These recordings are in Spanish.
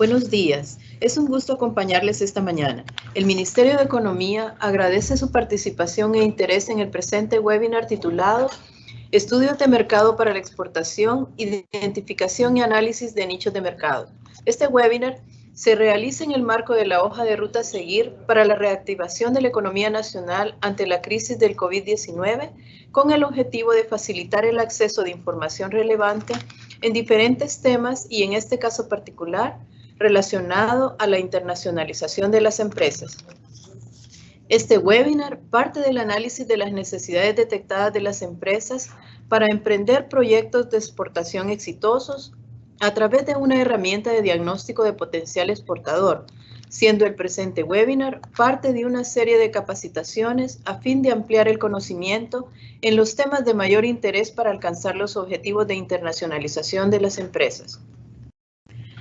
Buenos días. Es un gusto acompañarles esta mañana. El Ministerio de Economía agradece su participación e interés en el presente webinar titulado Estudios de mercado para la exportación, identificación y análisis de nichos de mercado. Este webinar se realiza en el marco de la hoja de ruta a seguir para la reactivación de la economía nacional ante la crisis del COVID-19, con el objetivo de facilitar el acceso de información relevante en diferentes temas y en este caso particular, relacionado a la internacionalización de las empresas. Este webinar parte del análisis de las necesidades detectadas de las empresas para emprender proyectos de exportación exitosos a través de una herramienta de diagnóstico de potencial exportador, siendo el presente webinar parte de una serie de capacitaciones a fin de ampliar el conocimiento en los temas de mayor interés para alcanzar los objetivos de internacionalización de las empresas.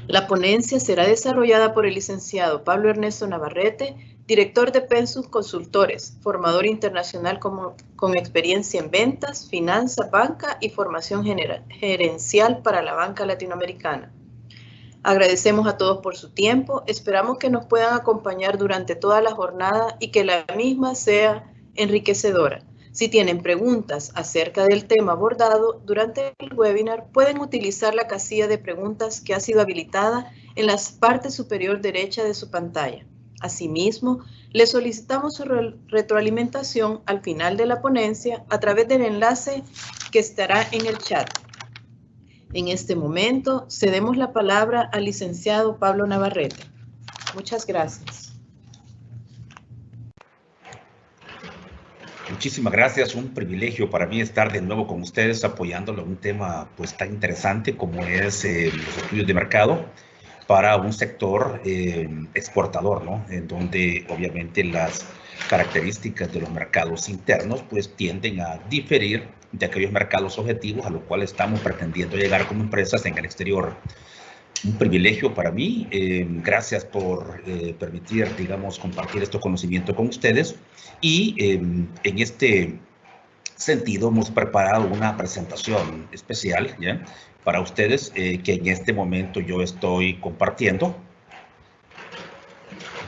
La ponencia será desarrollada por el licenciado Pablo Ernesto Navarrete, director de Pensus Consultores, formador internacional con experiencia en ventas, finanza, banca y formación gerencial para la banca latinoamericana. Agradecemos a todos por su tiempo, esperamos que nos puedan acompañar durante toda la jornada y que la misma sea enriquecedora. Si tienen preguntas acerca del tema abordado durante el webinar, pueden utilizar la casilla de preguntas que ha sido habilitada en la parte superior derecha de su pantalla. Asimismo, les solicitamos su retroalimentación al final de la ponencia a través del enlace que estará en el chat. En este momento, cedemos la palabra al licenciado Pablo Navarrete. Muchas gracias. Muchísimas gracias, un privilegio para mí estar de nuevo con ustedes apoyándolo en un tema pues tan interesante como es los estudios de mercado para un sector exportador, ¿no? En donde obviamente las características de los mercados internos pues tienden a diferir de aquellos mercados objetivos a los cuales estamos pretendiendo llegar como empresas en el exterior. Un privilegio para mí, gracias por permitir, digamos, compartir este conocimiento con ustedes y en este sentido hemos preparado una presentación especial, ¿ya?, para ustedes que en este momento yo estoy compartiendo,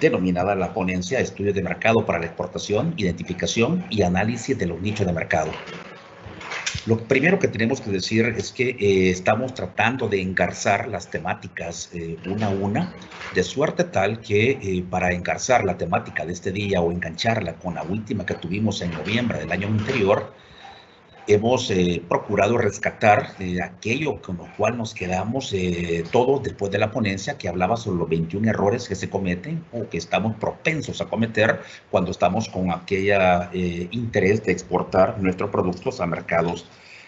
denominada la ponencia Estudios de Mercado para la Exportación, Identificación y Análisis de los Nichos de Mercado. Lo primero que tenemos que decir es que estamos tratando de engarzar las temáticas una a una, de suerte tal que para engarzar la temática de este día o engancharla con la última que tuvimos en noviembre del año anterior, hemos procurado rescatar aquello con lo cual nos quedamos todos después de la ponencia, que hablaba sobre los 21 errores que se cometen o que estamos propensos a cometer cuando estamos con aquella interés de exportar nuestros productos a mercados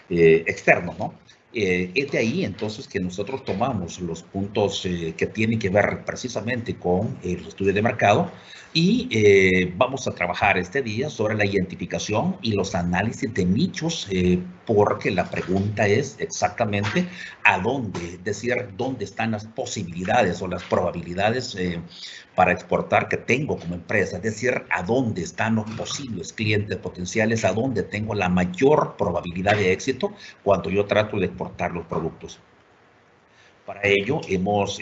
externos, ¿no? Es de ahí entonces que nosotros tomamos los puntos que tienen que ver precisamente con los estudios de mercado y vamos a trabajar este día sobre la identificación y los análisis de nichos porque la pregunta es exactamente a dónde, es decir, dónde están las posibilidades o las probabilidades para exportar que tengo como empresa, es decir, a dónde están los posibles clientes potenciales, a dónde tengo la mayor probabilidad de éxito cuando yo trato de exportar los productos. Para ello hemos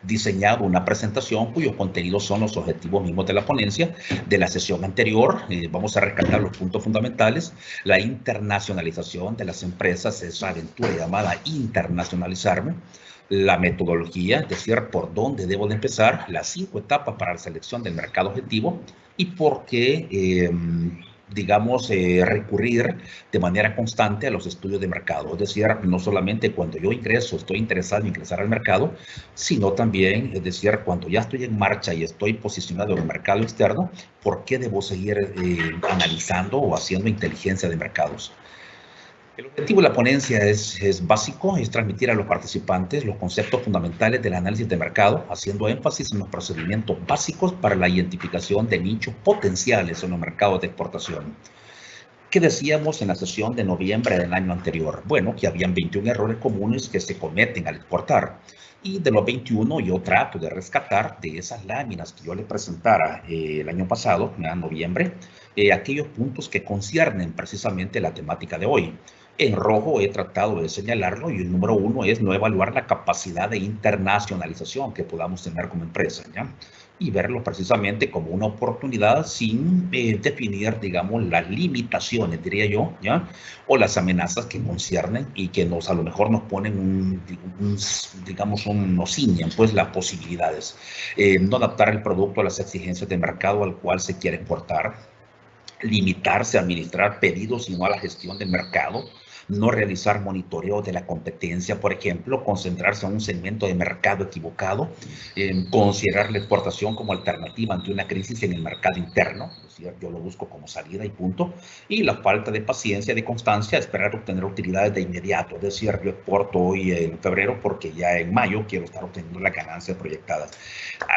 diseñado una presentación cuyos contenidos son los objetivos mismos de la ponencia de la sesión anterior. Vamos a rescatar los puntos fundamentales. La internacionalización de las empresas, esa aventura llamada internacionalizarme. La metodología, es decir, por dónde debo de empezar, las 5 etapas para la selección del mercado objetivo y por qué, digamos, recurrir de manera constante a los estudios de mercado. Es decir, no solamente cuando yo ingreso, estoy interesado en ingresar al mercado, sino también, es decir, cuando ya estoy en marcha y estoy posicionado en el mercado externo, ¿por qué debo seguir analizando o haciendo inteligencia de mercados? El objetivo de la ponencia es básico, es transmitir a los participantes los conceptos fundamentales del análisis de mercado, haciendo énfasis en los procedimientos básicos para la identificación de nichos potenciales en los mercados de exportación. ¿Qué decíamos en la sesión de noviembre del año anterior? Bueno, que habían 21 errores comunes que se cometen al exportar. Y de los 21 yo trato de rescatar de esas láminas que yo les presentara el año pasado, en noviembre, aquellos puntos que conciernen precisamente la temática de hoy. En rojo he tratado de señalarlo y el número 1 es no evaluar la capacidad de internacionalización que podamos tener como empresa, ¿ya? Y verlo precisamente como una oportunidad sin definir, digamos, las limitaciones, diría yo, ¿ya? O las amenazas que conciernen y que a lo mejor nos ponen nos ciñen, pues, las posibilidades. No adaptar el producto a las exigencias de mercado al cual se quiere exportar, limitarse a administrar pedidos y no a la gestión del mercado, no realizar monitoreo de la competencia, por ejemplo, concentrarse en un segmento de mercado equivocado, considerar la exportación como alternativa ante una crisis en el mercado interno, es decir, yo lo busco como salida y punto, y la falta de paciencia, de constancia, esperar obtener utilidades de inmediato, es decir, yo exporto hoy en febrero porque ya en mayo quiero estar obteniendo las ganancias proyectadas.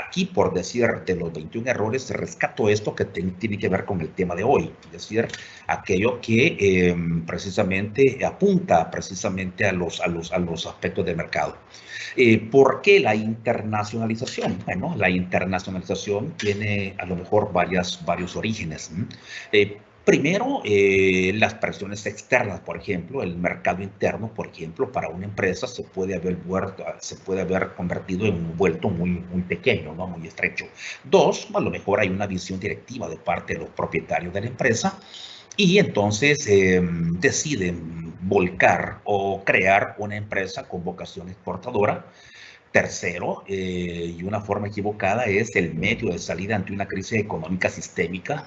Aquí, por decir, de los 21 errores, rescato esto que tiene que ver con el tema de hoy, es decir, aquello que precisamente apunta precisamente a los aspectos del mercado. ¿Por qué la internacionalización? Bueno, la internacionalización tiene a lo mejor varios orígenes. Primero, las presiones externas, por ejemplo, el mercado interno, por ejemplo, para una empresa se puede haber convertido en un vuelto muy pequeño, ¿no? Muy estrecho. Dos, a lo mejor hay una visión directiva de parte de los propietarios de la empresa y entonces deciden volcar o crear una empresa con vocación exportadora. Tercero, y una forma equivocada, es el medio de salida ante una crisis económica sistémica.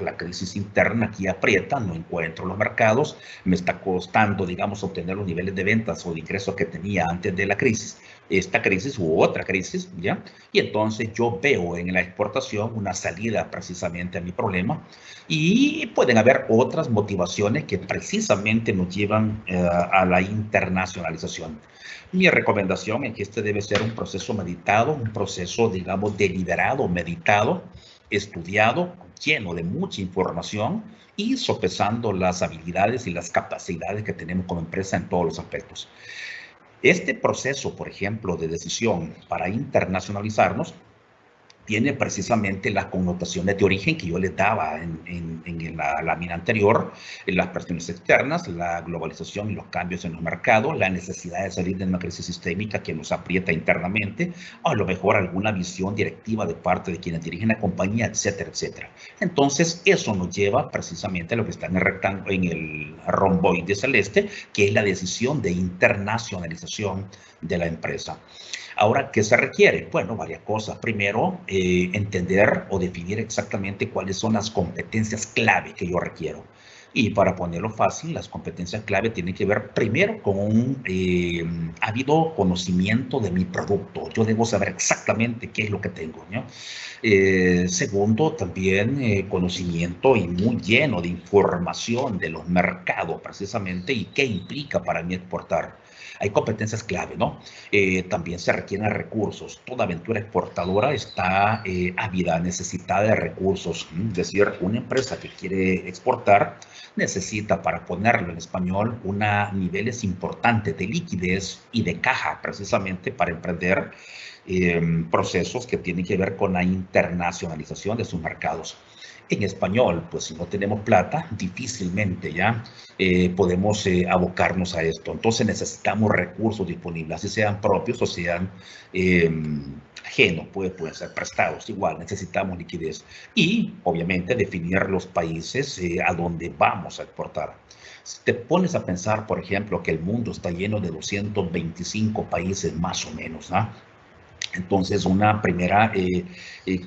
La crisis interna aquí aprieta, no encuentro los mercados, me está costando, digamos, obtener los niveles de ventas o de ingresos que tenía antes de la crisis, esta crisis u otra crisis, ¿ya? Y entonces yo veo en la exportación una salida precisamente a mi problema y pueden haber otras motivaciones que precisamente nos llevan a la internacionalización. Mi recomendación es que este debe ser un proceso meditado, un proceso, digamos, deliberado, meditado, estudiado, lleno de mucha información y sopesando las habilidades y las capacidades que tenemos como empresa en todos los aspectos. Este proceso, por ejemplo, de decisión para internacionalizarnos, tiene precisamente las connotaciones de origen que yo les daba en la lámina anterior, en las presiones externas, la globalización y los cambios en los mercados, la necesidad de salir de una crisis sistémica que nos aprieta internamente, o a lo mejor alguna visión directiva de parte de quienes dirigen la compañía, etcétera, etcétera. Entonces, eso nos lleva precisamente a lo que está en el romboide celeste, que es la decisión de internacionalización de la empresa. Ahora, ¿qué se requiere? Bueno, varias cosas. Primero, entender o definir exactamente cuáles son las competencias clave que yo requiero. Y para ponerlo fácil, las competencias clave tienen que ver primero con un ávido conocimiento de mi producto. Yo debo saber exactamente qué es lo que tengo, ¿no? Segundo, también conocimiento y muy lleno de información de los mercados precisamente y qué implica para mí exportar. Hay competencias clave, ¿no? También se requieren recursos. Toda aventura exportadora está ávida, necesitada de recursos. Es decir, una empresa que quiere exportar necesita, para ponerlo en español, niveles importantes de liquidez y de caja, precisamente para emprender procesos que tienen que ver con la internacionalización de sus mercados. En español, pues si no tenemos plata, difícilmente ya podemos abocarnos a esto. Entonces necesitamos recursos disponibles, así sean propios o sean ajenos, pueden ser prestados. Igual necesitamos liquidez y obviamente definir los países a donde vamos a exportar. Si te pones a pensar, por ejemplo, que el mundo está lleno de 225 países más o menos, ¿no? Entonces, una primera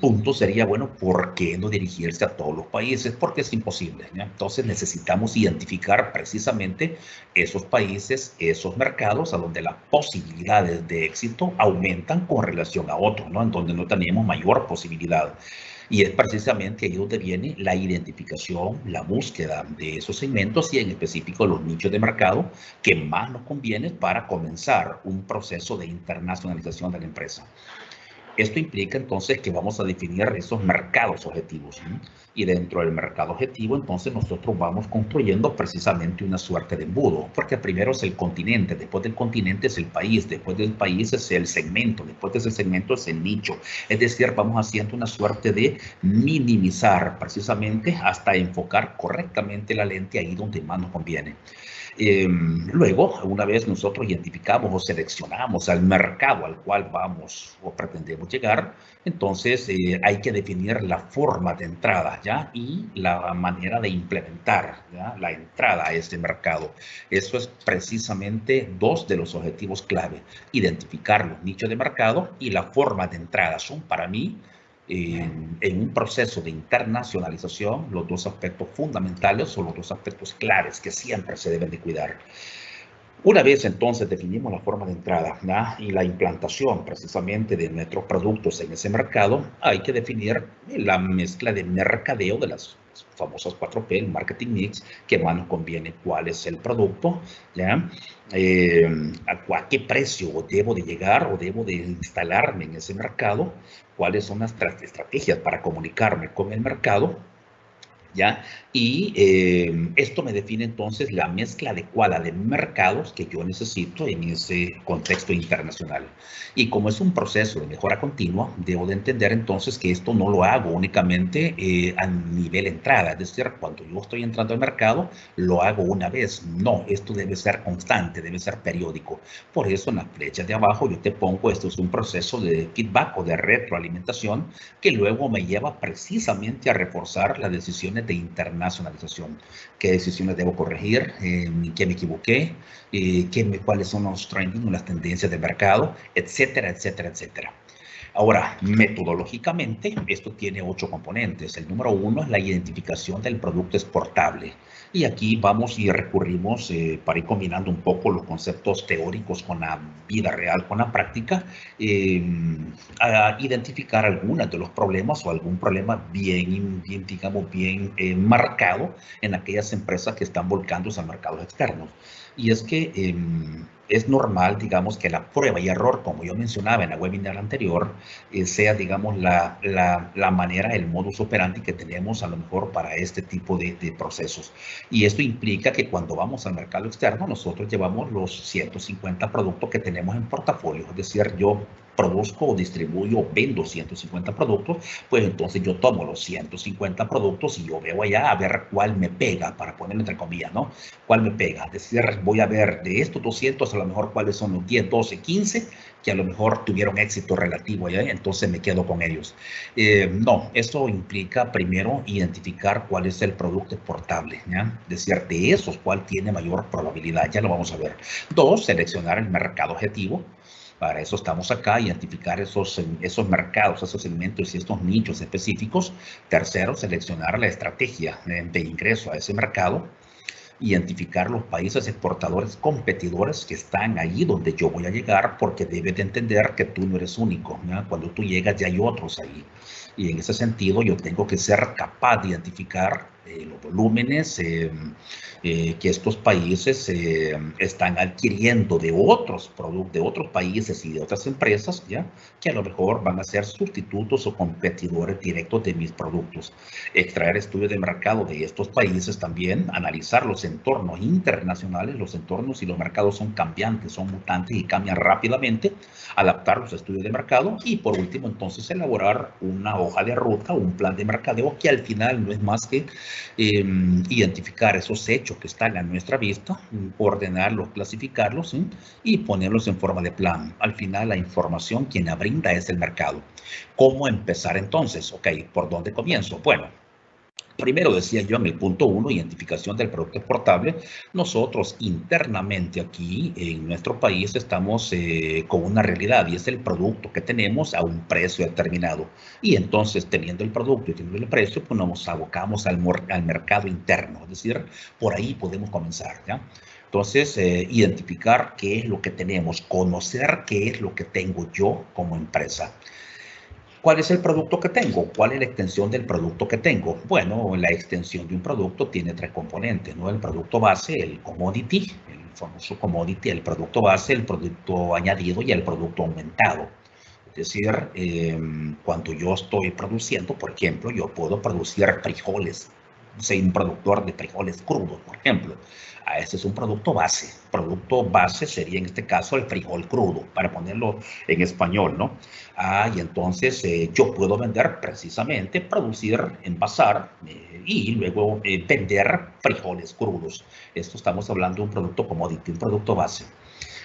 punto sería, bueno, ¿por qué no dirigirse a todos los países? Porque es imposible, ¿no? Entonces, necesitamos identificar precisamente esos países, esos mercados a donde las posibilidades de éxito aumentan con relación a otros, ¿no? En donde no tenemos mayor posibilidad. Y es precisamente ahí donde viene la identificación, la búsqueda de esos segmentos y en específico los nichos de mercado que más nos conviene para comenzar un proceso de internacionalización de la empresa. Esto implica entonces que vamos a definir esos mercados objetivos, ¿no? Y dentro del mercado objetivo, entonces nosotros vamos construyendo precisamente una suerte de embudo, porque primero es el continente, después del continente es el país, después del país es el segmento, después de ese segmento es el nicho. Es decir, vamos haciendo una suerte de minimizar precisamente hasta enfocar correctamente la lente ahí donde más nos conviene. Luego, una vez nosotros identificamos o seleccionamos al mercado al cual vamos o pretendemos llegar, entonces hay que definir la forma de entrada, ¿ya? Y la manera de implementar, ¿ya? La entrada a ese mercado. Eso es precisamente dos de los objetivos clave. Identificar los nichos de mercado y la forma de entrada son para mí en un proceso de internacionalización, los dos aspectos fundamentales o los dos aspectos claves que siempre se deben de cuidar. Una vez entonces definimos la forma de entrada, ¿no? Y la implantación precisamente de nuestros productos en ese mercado, hay que definir la mezcla de mercadeo de las famosas 4P, el marketing mix, que más nos conviene, cuál es el producto, ¿ya? A qué precio debo de llegar o debo de instalarme en ese mercado, cuáles son las estrategias para comunicarme con el mercado, ¿ya? Y esto me define entonces la mezcla adecuada de mercados que yo necesito en ese contexto internacional. Y como es un proceso de mejora continua, debo de entender entonces que esto no lo hago únicamente a nivel entrada, es decir, cuando yo estoy entrando al mercado, lo hago una vez. No, esto debe ser constante, debe ser periódico. Por eso en la flecha de abajo yo te pongo, esto es un proceso de feedback o de retroalimentación que luego me lleva precisamente a reforzar las decisiones de internacionalización. ¿Qué decisiones debo corregir? ¿Qué me equivoqué? ¿Cuáles son los trending o las tendencias de mercado? Etcétera, etcétera, etcétera. Ahora, metodológicamente, esto tiene 8 componentes. El número 1 es la identificación del producto exportable. Y aquí vamos y recurrimos, para ir combinando un poco los conceptos teóricos con la vida real, con la práctica, a identificar algunos de los problemas o algún problema bien digamos, bien marcado en aquellas empresas que están volcándose a mercados externos. Y es que es normal, digamos, que la prueba y error, como yo mencionaba en la webinar anterior, sea, digamos, la manera, el modus operandi que tenemos a lo mejor para este tipo de procesos. Y esto implica que cuando vamos al mercado externo, nosotros llevamos los 150 productos que tenemos en portafolio. Es decir, yo produzco o distribuyo o vendo 150 productos, pues entonces yo tomo los 150 productos y yo veo allá a ver cuál me pega, para ponerlo entre comillas, ¿no? ¿Cuál me pega? Es decir, voy a ver de estos 200 a lo mejor cuáles son los 10, 12, 15 que a lo mejor tuvieron éxito relativo allá, entonces me quedo con ellos. No, eso implica primero identificar cuál es el producto exportable, ¿ya? Es decir, de esos cuál tiene mayor probabilidad, ya lo vamos a ver. 2, seleccionar el mercado objetivo. Para eso estamos acá, identificar esos mercados, esos segmentos y estos nichos específicos. Tercero, seleccionar la estrategia de ingreso a ese mercado. Identificar los países exportadores competidores que están allí donde yo voy a llegar, porque debes de entender que tú no eres único, ¿no? Cuando tú llegas ya hay otros ahí. Y en ese sentido yo tengo que ser capaz de identificar los volúmenes que estos países están adquiriendo de otros productos, de otros países y de otras empresas, ¿ya? Que a lo mejor van a ser sustitutos o competidores directos de mis productos. Extraer estudios de mercado de estos países también, analizar los entornos internacionales, los entornos y los mercados son cambiantes, son mutantes y cambian rápidamente, adaptar los estudios de mercado y por último entonces elaborar una hoja de ruta, un plan de mercadeo que al final no es más que identificar esos hechos que están a nuestra vista, ordenarlos, clasificarlos, ¿sí? Y ponerlos en forma de plan. Al final la información quien la brinda es el mercado. ¿Cómo empezar entonces? Ok, ¿por dónde comienzo? Bueno, primero decía yo en el punto 1, identificación del producto exportable. Nosotros internamente aquí en nuestro país estamos con una realidad y es el producto que tenemos a un precio determinado. Y entonces teniendo el producto y teniendo el precio, pues nos abocamos al mercado interno. Es decir, por ahí podemos comenzar, ¿ya? Entonces, identificar qué es lo que tenemos, conocer qué es lo que tengo yo como empresa. ¿Cuál es el producto que tengo? ¿Cuál es la extensión del producto que tengo? Bueno, la extensión de un producto tiene 3 componentes, ¿no? El producto base, el commodity, el famoso commodity, el producto base, el producto añadido y el producto aumentado. Es decir, cuando yo estoy produciendo, por ejemplo, yo puedo producir frijoles. Soy un productor de frijoles crudos, por ejemplo. Ese es un producto base. Producto base sería en este caso el frijol crudo, para ponerlo en español, ¿no? Y entonces yo puedo vender precisamente, producir, envasar y luego vender frijoles crudos. Esto estamos hablando de un producto commodity, un producto base.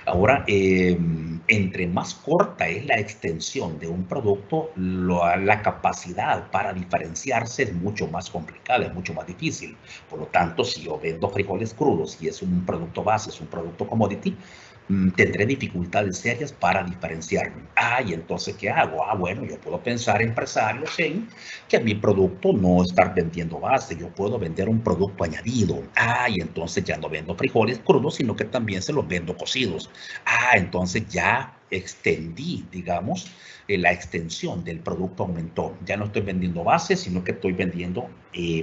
Ahora, entre más corta es la extensión de un producto, la capacidad para diferenciarse es mucho más complicada, es mucho más difícil. Por lo tanto, si yo vendo frijoles crudos y es un producto base, es un producto commodity, tendré dificultades serias para diferenciarme. Y entonces, ¿qué hago? Bueno, yo puedo pensar, empresarios, en que mi producto no estar vendiendo base, yo puedo vender un producto añadido. Y entonces ya no vendo frijoles crudos, sino que también se los vendo cocidos. Entonces ya extendí, digamos, la extensión del producto aumentó. Ya no estoy vendiendo base, sino que estoy vendiendo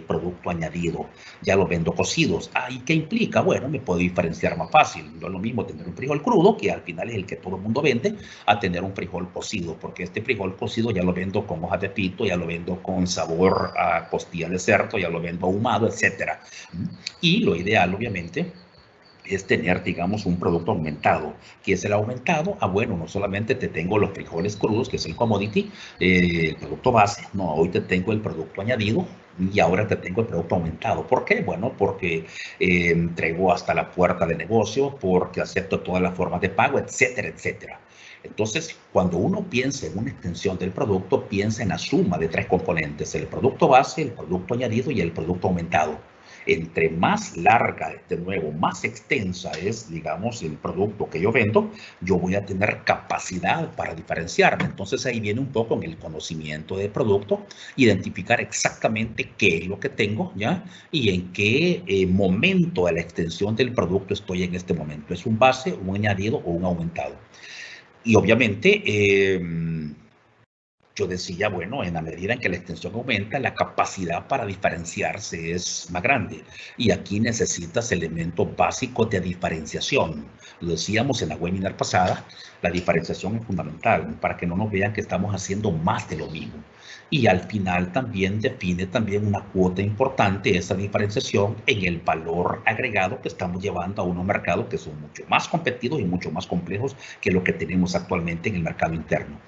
producto añadido. Ya lo vendo cocidos. ¿Y qué implica? Bueno, me puedo diferenciar más fácil. No es lo mismo tener un frijol crudo, que al final es el que todo el mundo vende, a tener un frijol cocido, porque este frijol cocido ya lo vendo con hojas de pito, ya lo vendo con sabor a costilla de cerdo, ya lo vendo ahumado, etcétera. Y lo ideal, obviamente, es tener, digamos, un producto aumentado. ¿Qué es el aumentado? Bueno, no solamente te tengo los frijoles crudos, que es el commodity, el producto base, no, hoy te tengo el producto añadido y ahora te tengo el producto aumentado. ¿Por qué? Bueno, porque entrego hasta la puerta de negocio, porque acepto todas las formas de pago, etcétera, etcétera. Entonces, cuando uno piensa en una extensión del producto, piensa en la suma de tres componentes: el producto base, el producto añadido y el producto aumentado. Entre más larga, de nuevo, más extensa es, digamos, el producto que yo vendo, yo voy a tener capacidad para diferenciarme. Entonces ahí viene un poco en el conocimiento del producto, identificar exactamente qué es lo que tengo, ¿ya? Y en qué momento de la extensión del producto estoy en este momento. ¿Es un base, un añadido o un aumentado? Y obviamente, yo decía, bueno, en la medida en que la extensión aumenta, la capacidad para diferenciarse es más grande. Y aquí necesitas elementos básicos de diferenciación. Lo decíamos en la webinar pasada, la diferenciación es fundamental para que no nos vean que estamos haciendo más de lo mismo. Y al final también define también una cuota importante esa diferenciación en el valor agregado que estamos llevando a unos mercados que son mucho más competidos y mucho más complejos que lo que tenemos actualmente en el mercado interno.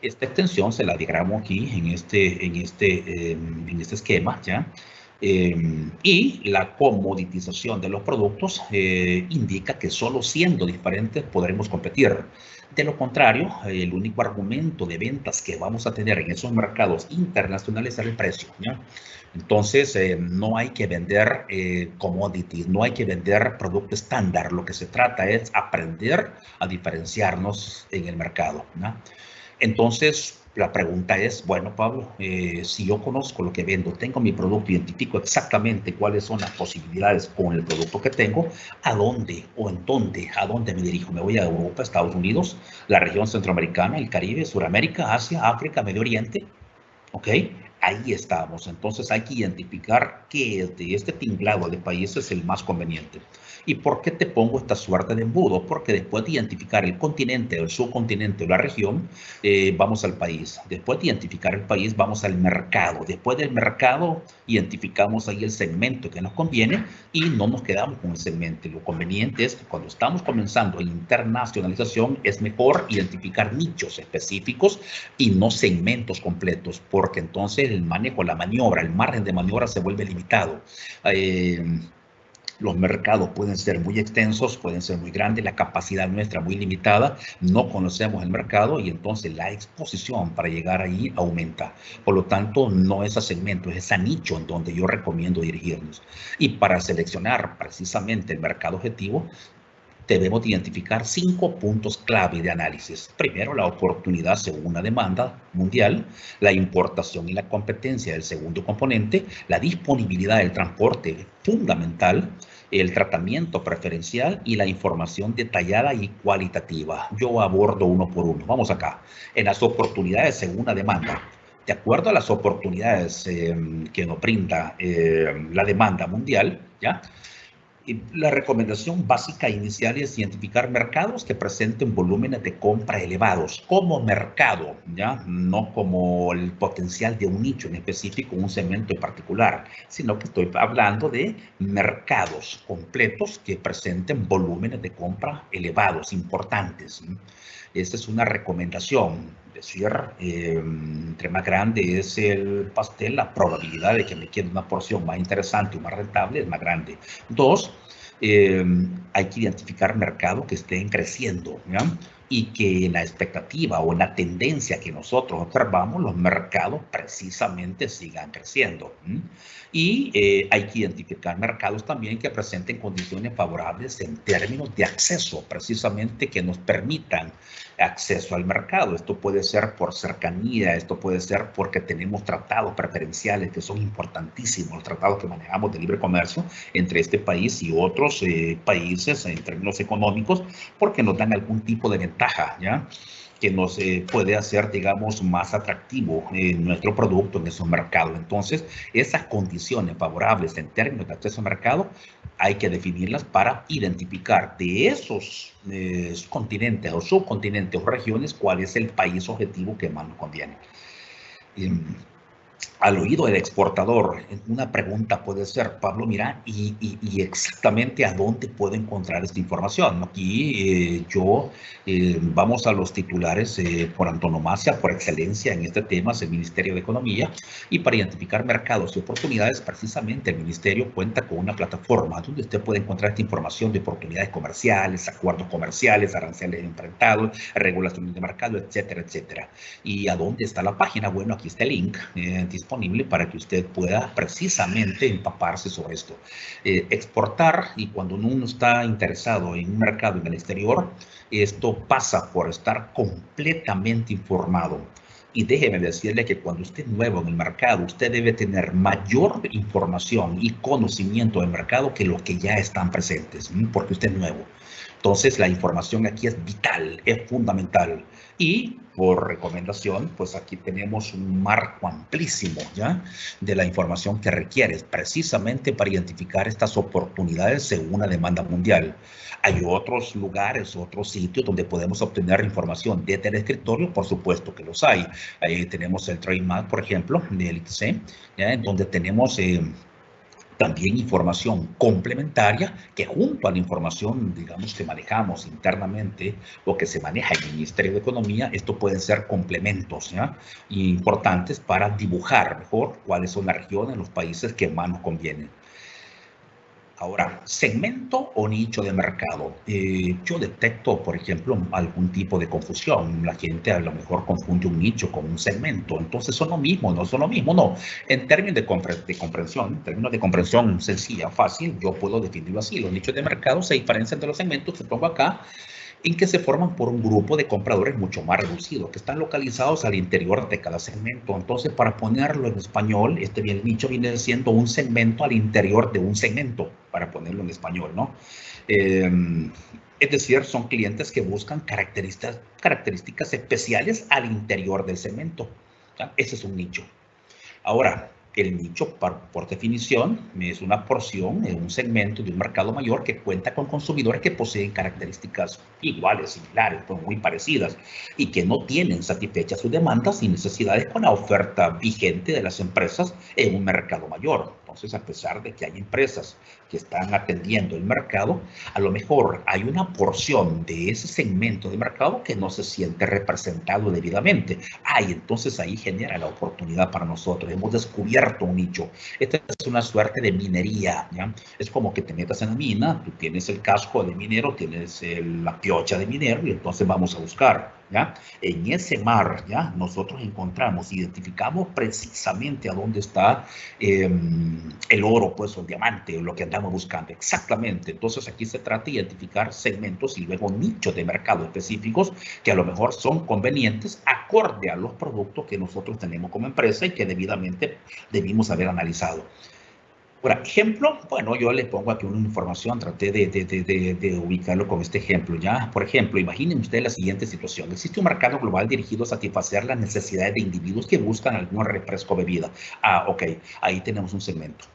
Esta extensión se la diagramo aquí en este esquema, ¿ya? Y la comoditización de los productos indica que solo siendo diferentes podremos competir. De lo contrario, el único argumento de ventas que vamos a tener en esos mercados internacionales es el precio, ¿ya? Entonces, no hay que vender commodities, no hay que vender producto estándar. Lo que se trata es aprender a diferenciarnos en el mercado, ¿no? Entonces, la pregunta es, bueno, Pablo, si yo conozco lo que vendo, tengo mi producto, identifico exactamente cuáles son las posibilidades con el producto que tengo, ¿a dónde a dónde me dirijo? ¿Me voy a Europa, Estados Unidos, la región centroamericana, el Caribe, Suramérica, Asia, África, Medio Oriente? ¿Ok? Ahí estamos. Entonces hay que identificar qué de este tinglado de países es el más conveniente. ¿Y por qué te pongo esta suerte de embudo? Porque después de identificar el continente, el subcontinente o la región, vamos al país. Después de identificar el país, vamos al mercado. Después del mercado, identificamos ahí el segmento que nos conviene y no nos quedamos con el segmento. Lo conveniente es que cuando estamos comenzando la internacionalización, es mejor identificar nichos específicos y no segmentos completos, porque entonces el manejo, la maniobra, el margen de maniobra se vuelve limitado. Los mercados pueden ser muy extensos, pueden ser muy grandes, la capacidad nuestra muy limitada, no conocemos el mercado y entonces la exposición para llegar ahí aumenta. Por lo tanto, no es a segmentos, es a nicho en donde yo recomiendo dirigirnos. Y para seleccionar precisamente el mercado objetivo, debemos identificar 5 puntos clave de análisis. Primero, la oportunidad según una demanda mundial, la importación y la competencia del segundo componente, la disponibilidad del transporte fundamental, el tratamiento preferencial y la información detallada y cualitativa. Yo abordo uno por uno. Vamos acá. En las oportunidades según la demanda. De acuerdo a las oportunidades que nos brinda la demanda mundial, ¿ya? La recomendación básica inicial es identificar mercados que presenten volúmenes de compra elevados como mercado, ¿ya? No como el potencial de un nicho en específico, un segmento en particular, sino que estoy hablando de mercados completos que presenten volúmenes de compra elevados, importantes. Esta es una recomendación. Es decir, entre más grande es el pastel, la probabilidad de que me quede una porción más interesante o más rentable es más grande. Dos, hay que identificar mercados que estén creciendo, ¿ya? Y que en la expectativa o en la tendencia que nosotros observamos, los mercados precisamente sigan creciendo. Y hay que identificar mercados también que presenten condiciones favorables en términos de acceso, precisamente que nos permitan acceso al mercado. Esto puede ser por cercanía, esto puede ser porque tenemos tratados preferenciales que son importantísimos, los tratados que manejamos de libre comercio entre este país y otros países en términos económicos, porque nos dan algún tipo de ventaja, ¿ya? Que nos puede hacer, digamos, más atractivo nuestro producto en esos mercados. Entonces, esas condiciones favorables en términos de acceso al mercado hay que definirlas para identificar de esos continentes o subcontinentes o regiones cuál es el país objetivo que más nos conviene. Al oído del exportador, una pregunta puede ser, Pablo, mira, y exactamente a dónde puedo encontrar esta información. Aquí vamos a los titulares por antonomasia, por excelencia en este tema, es el Ministerio de Economía, y para identificar mercados y oportunidades, precisamente el Ministerio cuenta con una plataforma donde usted puede encontrar esta información de oportunidades comerciales, acuerdos comerciales, aranceles enfrentados, regulaciones de mercado, etcétera, etcétera. ¿Y a dónde está la página? Bueno, aquí está el link disponible para que usted pueda precisamente empaparse sobre esto. Exportar, y cuando uno está interesado en un mercado en el exterior, esto pasa por estar completamente informado. Y déjeme decirle que cuando usted es nuevo en el mercado, usted debe tener mayor información y conocimiento del mercado que los que ya están presentes, porque usted es nuevo. Entonces, la información aquí es vital, es fundamental. Y por recomendación, pues aquí tenemos un marco amplísimo, ¿ya? De la información que requieres, precisamente para identificar estas oportunidades según una demanda mundial. Hay otros lugares, otros sitios donde podemos obtener información desde el escritorio, por supuesto que los hay. Ahí tenemos el TradeMap, por ejemplo, del ITC, ¿ya? En donde tenemos también información complementaria que junto a la información, digamos, que manejamos internamente o que se maneja en el Ministerio de Economía, esto pueden ser complementos, ¿ya? Importantes para dibujar mejor cuáles son las regiones, los países que más nos convienen. Ahora, segmento o nicho de mercado. Yo detecto, por ejemplo, algún tipo de confusión. La gente a lo mejor confunde un nicho con un segmento. Entonces son lo mismo, no son lo mismo. No, en términos de comprensión, en términos de comprensión sencilla, fácil, yo puedo definirlo así. Los nichos de mercado se diferencian de los segmentos, que pongo acá, en que se forman por un grupo de compradores mucho más reducido, que están localizados al interior de cada segmento. Entonces, para ponerlo en español, este nicho viene siendo un segmento al interior de un segmento, para ponerlo en español, ¿no? Es decir, son clientes que buscan características especiales al interior del segmento. ¿Ya? Ese es un nicho. Ahora, el nicho, por definición, es una porción, un segmento de un mercado mayor que cuenta con consumidores que poseen características iguales, similares, pues muy parecidas, y que no tienen satisfechas sus demandas y necesidades con la oferta vigente de las empresas en un mercado mayor. Entonces, a pesar de que hay empresas que están atendiendo el mercado, a lo mejor hay una porción de ese segmento de mercado que no se siente representado debidamente. Entonces ahí genera la oportunidad para nosotros. Hemos descubierto un nicho. Esta es una suerte de minería, ¿ya? Es como que te metas en la mina, tú tienes el casco de minero, tienes la piocha de minero y entonces vamos a buscar, ¿ya? En ese mar, ¿ya? Nosotros encontramos, identificamos precisamente a dónde está el oro, pues, o el diamante, lo que andamos buscando. Exactamente. Entonces aquí se trata de identificar segmentos y luego nichos de mercado específicos que a lo mejor son convenientes acorde a los productos que nosotros tenemos como empresa y que debidamente debimos haber analizado. Por ejemplo, bueno, yo le pongo aquí una información, traté de ubicarlo con este ejemplo, ¿ya? Por ejemplo, imaginen ustedes la siguiente situación. Existe un mercado global dirigido a satisfacer las necesidades de individuos que buscan algún refresco o bebida. Ok, ahí tenemos un segmento.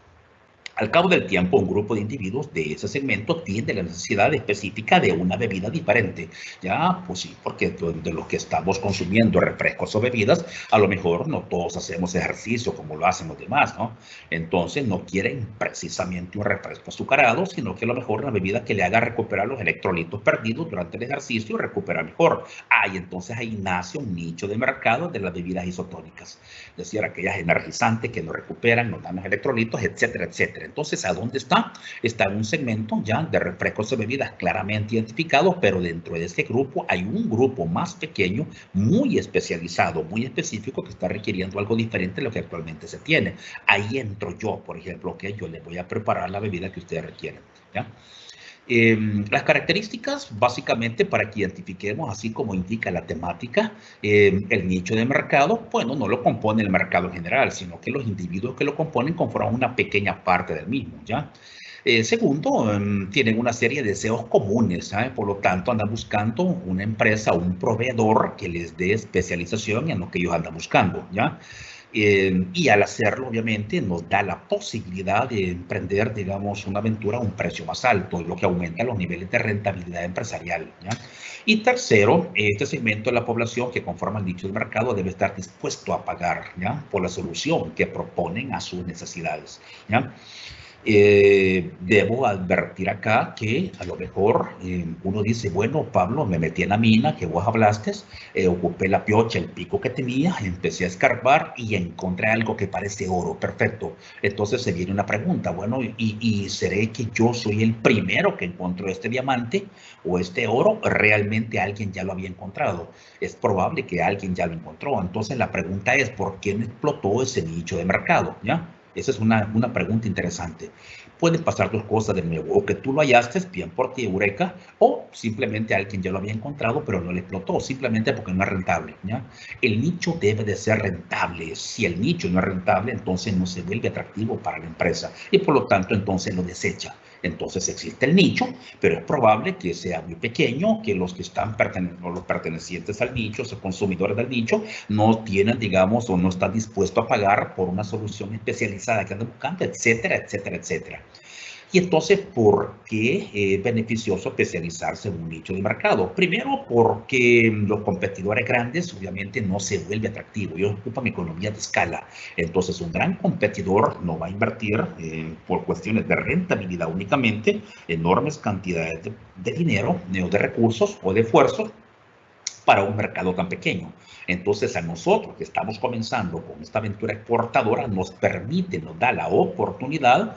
Al cabo del tiempo, un grupo de individuos de ese segmento tiene la necesidad específica de una bebida diferente. Ya, pues sí, porque de los que estamos consumiendo refrescos o bebidas, a lo mejor no todos hacemos ejercicio como lo hacen los demás, ¿no? Entonces no quieren precisamente un refresco azucarado, sino que a lo mejor una bebida que le haga recuperar los electrolitos perdidos durante el ejercicio y recuperar mejor. Y entonces ahí nace un nicho de mercado de las bebidas isotónicas. Es decir, aquellas energizantes que nos recuperan, nos dan los electrolitos, etcétera, etcétera. Entonces, ¿a dónde está? Está en un segmento ya de refrescos y bebidas claramente identificados, pero dentro de este grupo hay un grupo más pequeño, muy especializado, muy específico, que está requiriendo algo diferente de lo que actualmente se tiene. Ahí entro yo, por ejemplo, que yo les voy a preparar la bebida que ustedes requieren, ¿ya? Las características, básicamente, para que identifiquemos, así como indica la temática, el nicho de mercado, bueno, no lo compone el mercado general, sino que los individuos que lo componen conforman una pequeña parte del mismo, ¿ya? Segundo, tienen una serie de deseos comunes, ¿sabes? Por lo tanto, andan buscando una empresa o un proveedor que les dé especialización en lo que ellos andan buscando, ¿ya? Y al hacerlo, obviamente, nos da la posibilidad de emprender, digamos, una aventura a un precio más alto, lo que aumenta los niveles de rentabilidad empresarial, ¿ya? Y tercero, este segmento de la población que conforma el nicho del mercado debe estar dispuesto a pagar, ¿ya? Por la solución que proponen a sus necesidades, ¿ya? Debo advertir acá que a lo mejor uno dice, bueno, Pablo, me metí en la mina que vos hablaste, ocupé la piocha, el pico que tenía, empecé a escarbar y encontré algo que parece oro, perfecto. Entonces se viene una pregunta, bueno, ¿y seré que yo soy el primero que encontró este diamante o este oro? ¿Realmente alguien ya lo había encontrado? Es probable que alguien ya lo encontró. Entonces la pregunta es, ¿por qué no explotó ese nicho de mercado? ¿Ya? Esa es una pregunta interesante. Pueden pasar dos cosas de nuevo, o que tú lo hallaste, bien por ti, eureka, o simplemente alguien ya lo había encontrado, pero no le explotó, simplemente porque no es rentable, ¿ya? El nicho debe de ser rentable. Si el nicho no es rentable, entonces no se vuelve atractivo para la empresa y por lo tanto entonces lo desecha. Entonces existe el nicho, pero es probable que sea muy pequeño, que los que están los pertenecientes al nicho, los consumidores del nicho, no tienen, digamos, o no están dispuestos a pagar por una solución especializada que andan buscando, etcétera, etcétera, etcétera. Y entonces, ¿por qué es beneficioso especializarse en un nicho de mercado? Primero, porque los competidores grandes obviamente no se vuelve atractivo. Ellos ocupan economía de escala. Entonces, un gran competidor no va a invertir por cuestiones de rentabilidad únicamente enormes cantidades de dinero, de recursos o de esfuerzos para un mercado tan pequeño. Entonces, a nosotros que estamos comenzando con esta aventura exportadora, nos permite, nos da la oportunidad,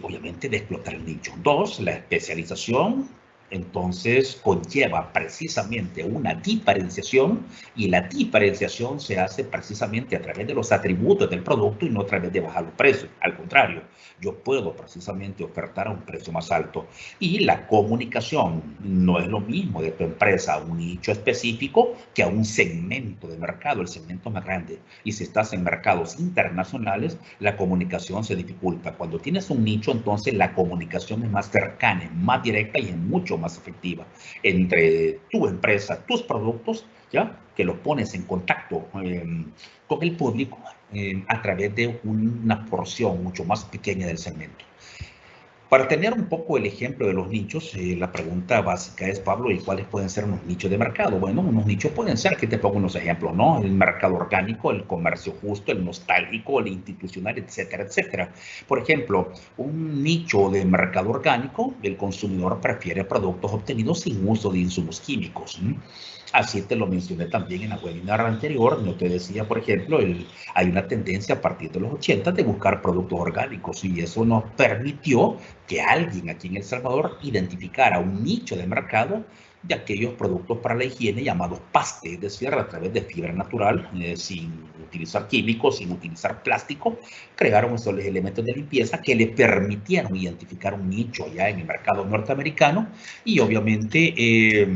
obviamente, de explotar el nicho. Dos, la especialización, entonces, conlleva precisamente una diferenciación y la diferenciación se hace precisamente a través de los atributos del producto y no a través de bajar los precios. Al contrario, yo puedo precisamente ofertar a un precio más alto. Y la comunicación no es lo mismo de tu empresa a un nicho específico que a un segmento de mercado, el segmento más grande. Y si estás en mercados internacionales, la comunicación se dificulta. Cuando tienes un nicho, entonces la comunicación es más cercana, más directa y es mucho más efectiva entre tu empresa, tus productos, ¿ya? Que los pones en contacto con el público a través de una porción mucho más pequeña del segmento. Para tener un poco el ejemplo de los nichos, la pregunta básica es, Pablo, ¿y cuáles pueden ser unos nichos de mercado? Bueno, unos nichos pueden ser, aquí te pongo unos ejemplos, ¿no? El mercado orgánico, el comercio justo, el nostálgico, el institucional, etcétera, etcétera. Por ejemplo, un nicho de mercado orgánico, el consumidor prefiere productos obtenidos sin uso de insumos químicos. Así te lo mencioné también en la webinar anterior. Yo te decía, por ejemplo, hay una tendencia a partir de los 80 de buscar productos orgánicos y eso nos permitió que alguien aquí en El Salvador identificara un nicho de mercado de aquellos productos para la higiene llamados paste, es decir, a través de fibra natural, sin utilizar químicos, sin utilizar plástico, crearon esos elementos de limpieza que le permitieron identificar un nicho allá en el mercado norteamericano y obviamente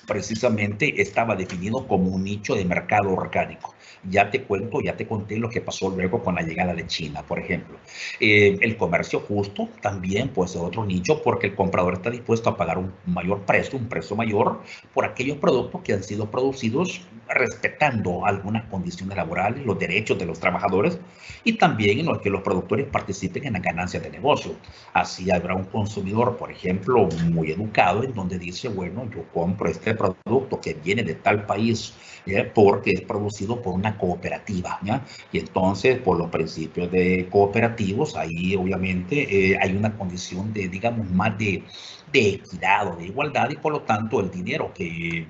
precisamente estaba definido como un nicho de mercado orgánico. Ya te cuento, ya te conté lo que pasó luego con la llegada de China, por ejemplo. El comercio justo también puede ser otro nicho porque el comprador está dispuesto a pagar un mayor precio, un precio mayor, por aquellos productos que han sido producidos respetando algunas condiciones laborales, los derechos de los trabajadores y también en los que los productores participen en las ganancias de negocio. Así habrá un consumidor, por ejemplo, muy educado en donde dice, bueno, yo compro este producto que viene de tal país porque es producido por una cooperativa, ¿ya? Y entonces, por los principios de cooperativos, ahí obviamente hay una condición de, digamos, más de equidad o de igualdad y por lo tanto el dinero que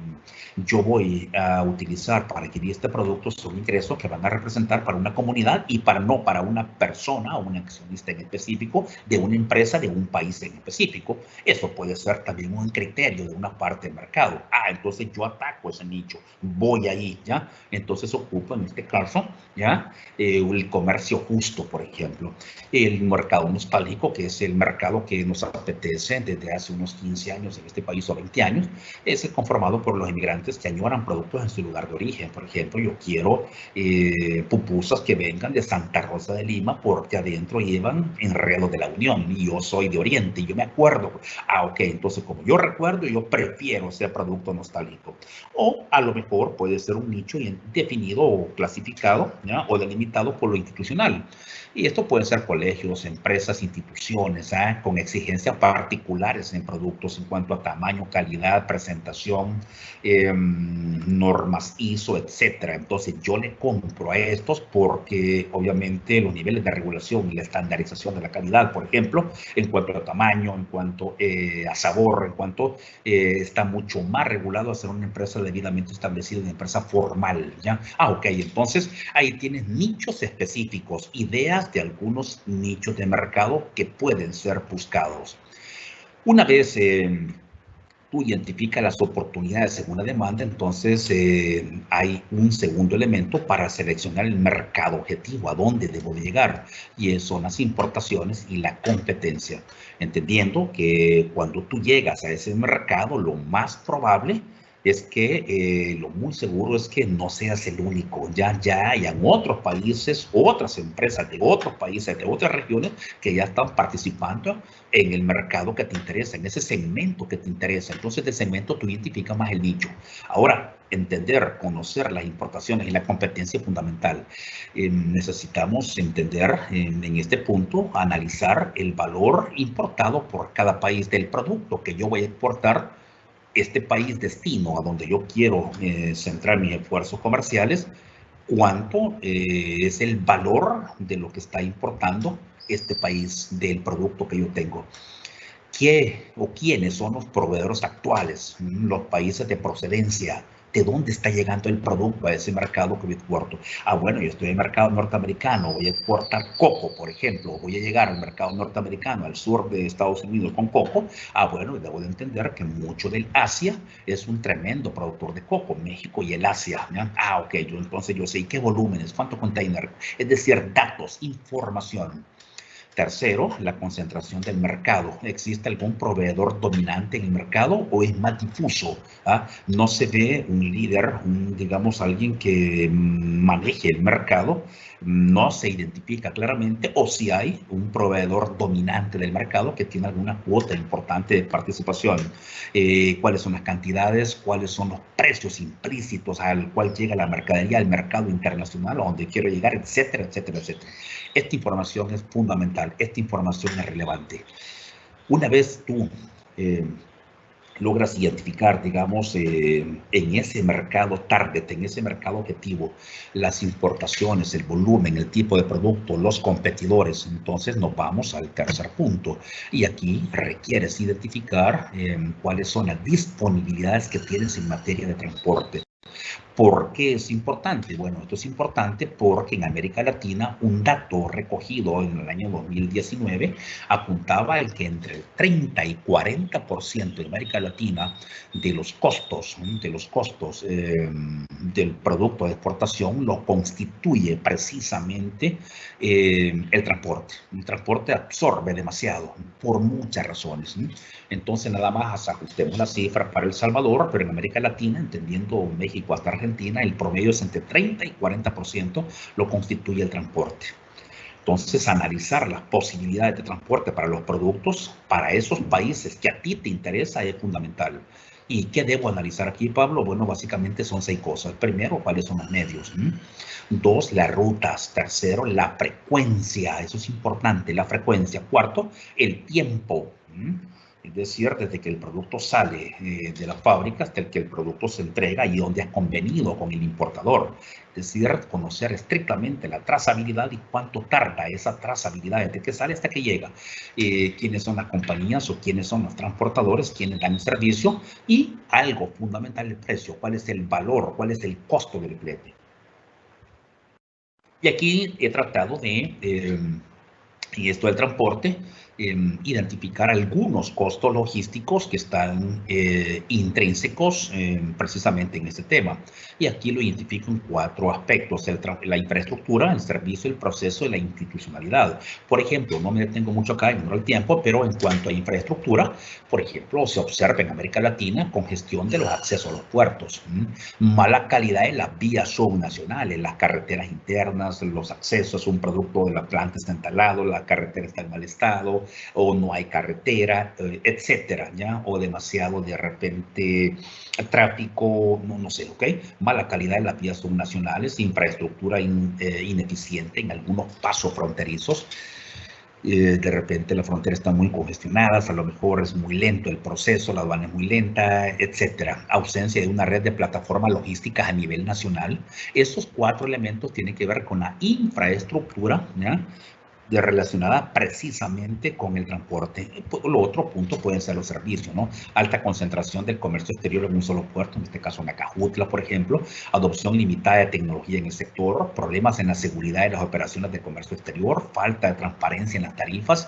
yo voy a utilizar para adquirir este producto son ingresos que van a representar para una comunidad y no para una persona o un accionista en específico de una empresa de un país en específico. Eso puede ser también un criterio de una parte del mercado. Entonces yo ataco ese nicho, voy ahí, ¿ya? Entonces ocupo en este caso, ¿ya? El comercio justo, por ejemplo. El mercado nostálgico, que es el mercado que nos apetece desde hace unos 15 años en este país o 20 años, es conformado por los inmigrantes que añoran productos en su lugar de origen. Por ejemplo, yo quiero pupusas que vengan de Santa Rosa de Lima porque adentro llevan enredo de la Unión y yo soy de Oriente y yo me acuerdo. Ok, entonces como yo recuerdo, yo prefiero ese producto nostálgico. O a lo mejor puede ser un nicho definido o clasificado, ¿ya? O delimitado por lo institucional. Y esto pueden ser colegios, empresas, instituciones, con exigencias particulares en productos en cuanto a tamaño, calidad, presentación, normas ISO, etcétera. Entonces yo le compro a estos porque obviamente los niveles de regulación y la estandarización de la calidad, por ejemplo, en cuanto a tamaño, en cuanto a sabor, en cuanto está mucho más regulado a ser una empresa debidamente establecida, una empresa formal, ¿ya? Ok, entonces ahí tienes nichos específicos, ideas de algunos nichos de mercado que pueden ser buscados. Una vez tú identificas las oportunidades según la demanda, entonces hay un segundo elemento para seleccionar el mercado objetivo, a dónde debo de llegar, y son las importaciones y la competencia, entendiendo que cuando tú llegas a ese mercado, lo más probable es que lo muy seguro es que no seas el único. Ya hayan otros países, otras empresas de otros países, de otras regiones que ya están participando en el mercado que te interesa, en ese segmento que te interesa. Entonces, de segmento tú identificas más el nicho. Ahora, entender, conocer las importaciones y la competencia es fundamental. Necesitamos entender en este punto, analizar el valor importado por cada país del producto que yo voy a exportar. Este país destino a donde yo quiero centrar mis esfuerzos comerciales, cuánto es el valor de lo que está importando este país del producto que yo tengo. ¿Qué o quiénes son los proveedores actuales, los países de procedencia? ¿De dónde está llegando el producto a ese mercado que yo exporto? Bueno, yo estoy en el mercado norteamericano, voy a exportar coco, por ejemplo, voy a llegar al mercado norteamericano, al sur de Estados Unidos con coco. Bueno, debo de entender que mucho del Asia es un tremendo productor de coco, México y el Asia, ¿ya? Ok, entonces yo sé qué volúmenes, cuánto container, es decir, datos, información. Tercero, la concentración del mercado. ¿Existe algún proveedor dominante en el mercado o es más difuso? No se ve un líder, digamos, alguien que maneje el mercado, no se identifica claramente, o si hay un proveedor dominante del mercado que tiene alguna cuota importante de participación. ¿Cuáles son las cantidades? ¿Cuáles son los precios implícitos al cual llega la mercadería al mercado internacional a donde quiero llegar, etcétera, etcétera, etcétera? Esta información es fundamental, esta información es relevante. Una vez tú logras identificar, digamos, en ese mercado target, en ese mercado objetivo, las importaciones, el volumen, el tipo de producto, los competidores, entonces nos vamos al tercer punto. Y aquí requieres identificar cuáles son las disponibilidades que tienes en materia de transporte. ¿Por qué es importante? Bueno, esto es importante porque en América Latina un dato recogido en el año 2019 apuntaba el que entre el 30 y 40% de América Latina de los costos del producto de exportación lo constituye precisamente el transporte. El transporte absorbe demasiado por muchas razones. Entonces nada más ajustemos las cifras para El Salvador, pero en América Latina, entendiendo México hasta Argentina, el promedio es entre 30 y 40% lo constituye el transporte. Entonces, analizar las posibilidades de transporte para los productos para esos países que a ti te interesa es fundamental. ¿Y qué debo analizar aquí, Pablo? Bueno, básicamente son 6 cosas. Primero, ¿cuáles son los medios? 2, las rutas. Tercero, la frecuencia. Eso es importante, la frecuencia. Cuarto, el tiempo. Es decir, desde que el producto sale de la fábrica hasta que el producto se entrega y donde has convenido con el importador. Es decir, conocer estrictamente la trazabilidad y cuánto tarda esa trazabilidad desde que sale hasta que llega. Quiénes son las compañías o quiénes son los transportadores, quiénes dan el servicio y algo fundamental, el precio. ¿Cuál es el valor? ¿Cuál es el costo del flete? Y aquí he tratado de, y esto del transporte, identificar algunos costos logísticos que están intrínsecos precisamente en este tema. Y aquí lo identifico en 4 aspectos: la infraestructura, el servicio, el proceso y la institucionalidad. Por ejemplo, no me detengo mucho acá, ignoro el tiempo, pero en cuanto a infraestructura, por ejemplo, se observa en América Latina congestión de los accesos a los puertos, mala calidad de las vías subnacionales, las carreteras internas, los accesos, un producto de la planta está instalado, la carretera está en mal estado, o no hay carretera, etcétera, ¿ya? O demasiado, de repente, tráfico, no sé, ¿ok? Mala calidad de las vías subnacionales, infraestructura ineficiente en algunos pasos fronterizos. De repente la frontera está muy congestionada, a lo mejor es muy lento el proceso, la aduana es muy lenta, etcétera. Ausencia de una red de plataformas logísticas a nivel nacional. Estos 4 elementos tienen que ver con la infraestructura, ¿ya? Relacionada precisamente con el transporte. Lo otro punto pueden ser los servicios, ¿no? Alta concentración del comercio exterior en un solo puerto, en este caso en Acajutla, por ejemplo, adopción limitada de tecnología en el sector, problemas en la seguridad de las operaciones de comercio exterior, falta de transparencia en las tarifas.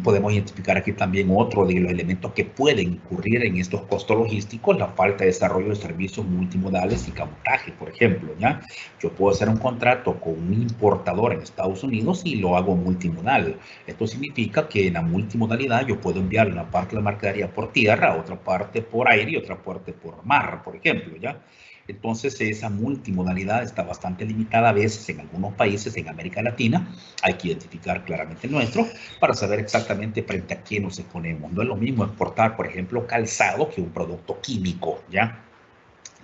Podemos identificar aquí también otro de los elementos que pueden incurrir en estos costos logísticos: la falta de desarrollo de servicios multimodales y cabotaje, por ejemplo, ¿ya? Yo puedo hacer un contrato con un importador en Estados Unidos y lo hago multimodal. Esto significa que en la multimodalidad yo puedo enviar una parte de la mercadería por tierra, otra parte por aire y otra parte por mar, por ejemplo, ¿ya? Entonces, esa multimodalidad está bastante limitada a veces en algunos países en América Latina. Hay que identificar claramente el nuestro para saber exactamente frente a qué nos exponemos. No es lo mismo exportar, por ejemplo, calzado que un producto químico, ¿ya?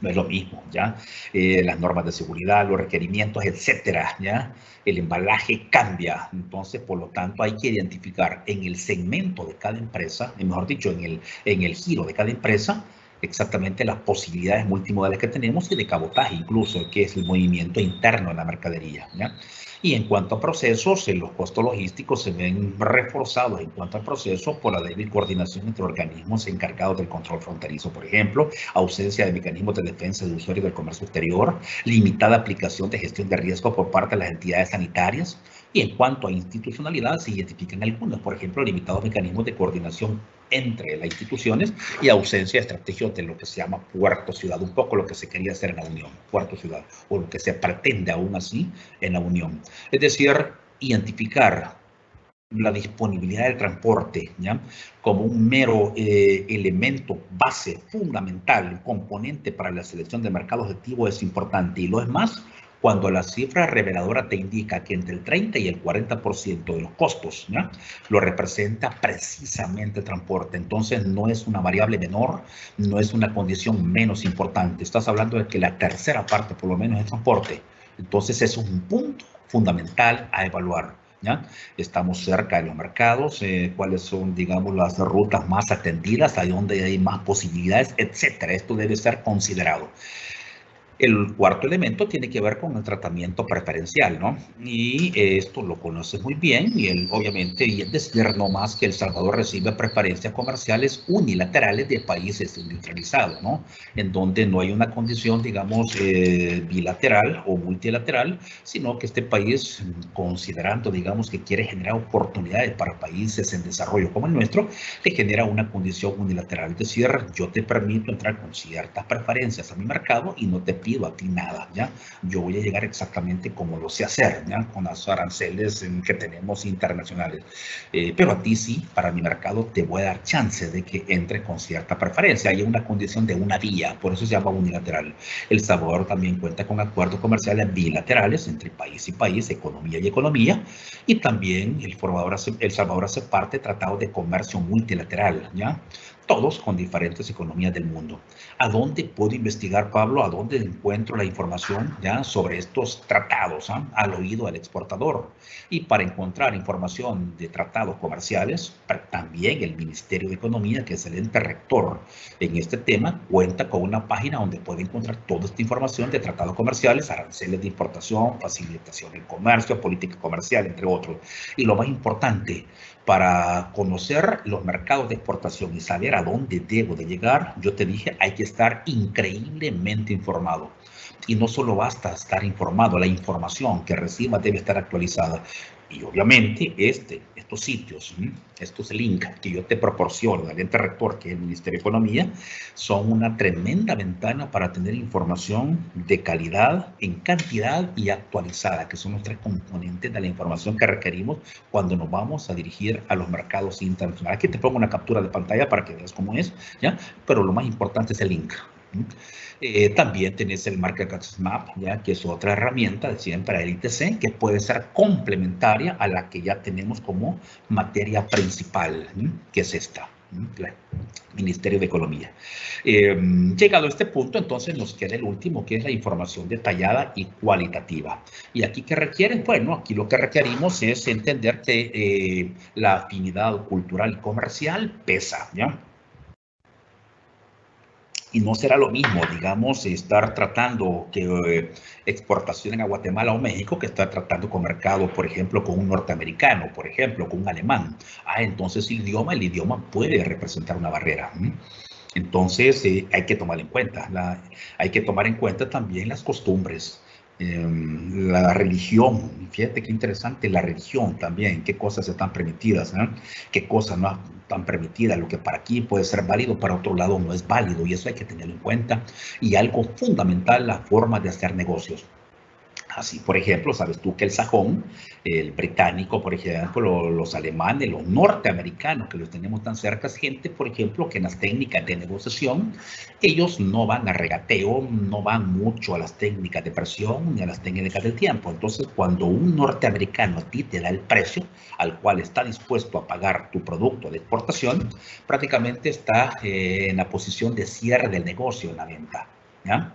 No es lo mismo, ¿ya? Las normas de seguridad, los requerimientos, etcétera, ¿ya? El embalaje cambia. Entonces, por lo tanto, hay que identificar en el segmento de cada empresa, mejor dicho, en el giro de cada empresa, exactamente las posibilidades multimodales que tenemos y de cabotaje incluso, que es el movimiento interno de la mercadería, ¿ya? Y en cuanto a procesos, los costos logísticos se ven reforzados en cuanto al proceso por la débil coordinación entre organismos encargados del control fronterizo, por ejemplo, ausencia de mecanismos de defensa de usuarios del comercio exterior, limitada aplicación de gestión de riesgo por parte de las entidades sanitarias. Y en cuanto a institucionalidad, se identifican algunos, por ejemplo, limitados mecanismos de coordinación entre las instituciones y ausencia de estrategias de lo que se llama puerto-ciudad, un poco lo que se quería hacer en la Unión, puerto-ciudad, o lo que se pretende aún así en la Unión. Es decir, identificar la disponibilidad del transporte, ¿ya? Como un mero elemento base fundamental, componente para la selección de mercado objetivo es importante. Y lo es más cuando la cifra reveladora te indica que entre el 30 y el 40% de los costos, ¿ya? Lo representa precisamente el transporte. Entonces no es una variable menor, no es una condición menos importante. Estás hablando de que la tercera parte por lo menos es transporte. Entonces es un punto fundamental a evaluar, ¿ya? Estamos cerca de los mercados, cuáles son, digamos, las rutas más atendidas, ahí donde hay más posibilidades, etcétera. Esto debe ser considerado. El cuarto elemento tiene que ver con el tratamiento preferencial, ¿no? Y esto lo conoces muy bien, y obviamente, y es decir, no más que El Salvador recibe preferencias comerciales unilaterales de países industrializados, ¿no? En donde no hay una condición, digamos, bilateral o multilateral, sino que este país, considerando, digamos, que quiere generar oportunidades para países en desarrollo como el nuestro, le genera una condición unilateral. Es decir, yo te permito entrar con ciertas preferencias a mi mercado y no te pido a ti nada, ¿ya? Yo voy a llegar exactamente como lo sé hacer, ¿ya? Con las aranceles que tenemos internacionales. Pero a ti sí, para mi mercado, te voy a dar chance de que entre con cierta preferencia. Hay una condición de una vía, por eso se llama unilateral. El Salvador también cuenta con acuerdos comerciales bilaterales entre país y país, economía y economía, y también El Salvador hace parte de tratados de comercio multilateral, ¿ya? todos con diferentes economías del mundo. ¿A dónde puedo investigar, Pablo? ¿A dónde encuentro la información ya sobre estos tratados al oído del exportador? Y para encontrar información de tratados comerciales, también el Ministerio de Economía, que es el ente rector en este tema, cuenta con una página donde puede encontrar toda esta información de tratados comerciales, aranceles de importación, facilitación del comercio, política comercial, entre otros. Y lo más importante, para conocer los mercados de exportación y saber a dónde debo de llegar, yo te dije, hay que estar increíblemente informado. Y no solo basta estar informado, la información que reciba debe estar actualizada. Y obviamente estos sitios, estos links que yo te proporciono del ente rector, que es el Ministerio de Economía, son una tremenda ventana para tener información de calidad, en cantidad y actualizada, que son los tres componentes de la información que requerimos cuando nos vamos a dirigir a los mercados internacionales. Aquí te pongo una captura de pantalla para que veas cómo es, ¿ya? Pero lo más importante es el link. También tenés el Market Access Map, ¿ya? Que es otra herramienta para el ITC que puede ser complementaria a la que ya tenemos como materia principal, que es esta, el Ministerio de Economía. Llegado a este punto, entonces nos queda el último, que es la información detallada y cualitativa. ¿Y aquí qué requieren? Bueno, aquí lo que requerimos es entender que la afinidad cultural y comercial pesa, ¿ya? Y no será lo mismo, digamos, estar tratando que exportación a Guatemala o México que estar tratando con mercado, por ejemplo, con un norteamericano, por ejemplo, con un alemán. Entonces el idioma puede representar una barrera. Entonces hay que tomar en cuenta. Hay que tomar en cuenta también las costumbres. La religión, fíjate qué interesante, la religión también, qué cosas están permitidas, qué cosas no están permitidas, lo que para aquí puede ser válido, para otro lado no es válido, y eso hay que tenerlo en cuenta. Y algo fundamental, la forma de hacer negocios. Así, por ejemplo, sabes tú que el sajón, el británico, por ejemplo, los alemanes, los norteamericanos, que los tenemos tan cerca, es gente, por ejemplo, que en las técnicas de negociación, ellos no van a regateo, no van mucho a las técnicas de presión ni a las técnicas del tiempo. Entonces, cuando un norteamericano a ti te da el precio al cual está dispuesto a pagar tu producto de exportación, prácticamente está en la posición de cierre del negocio en la venta, ¿ya?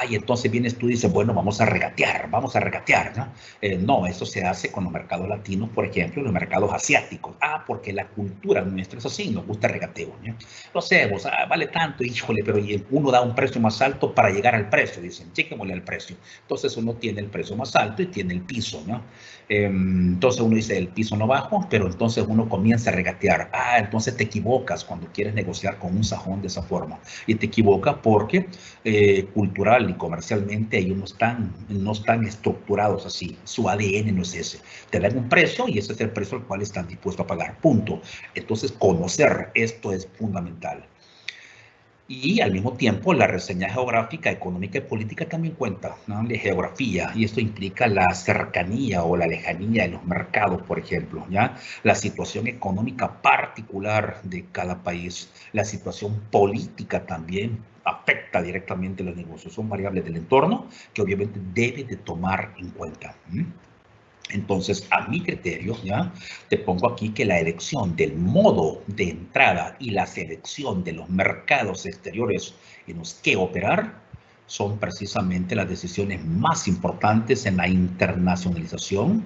Y entonces vienes tú y dices, bueno, vamos a regatear, ¿no? No, eso se hace con los mercados latinos, por ejemplo, los mercados asiáticos. Porque la cultura nuestra es así, nos gusta el regateo, ¿no? Lo hacemos, vale tanto, híjole, pero uno da un precio más alto para llegar al precio, dicen, chéquemosle el precio. Entonces uno tiene el precio más alto y tiene el piso, ¿no? Entonces uno dice, el piso no bajo, pero entonces uno comienza a regatear. Entonces te equivocas cuando quieres negociar con un sajón de esa forma. Y te equivocas porque cultural y comercialmente ellos no están estructurados así. Su ADN no es ese. Te dan un precio y ese es el precio al cual están dispuestos a pagar. Punto. Entonces conocer esto es fundamental. Y al mismo tiempo, la reseña geográfica, económica y política también cuenta, ¿no? De geografía, y esto implica la cercanía o la lejanía de los mercados, por ejemplo, ¿ya? La situación económica particular de cada país, la situación política también afecta directamente los negocios. Son variables del entorno que obviamente debe de tomar en cuenta. Entonces, a mi criterio, ¿ya? Te pongo aquí que la elección del modo de entrada y la selección de los mercados exteriores en los que operar son precisamente las decisiones más importantes en la internacionalización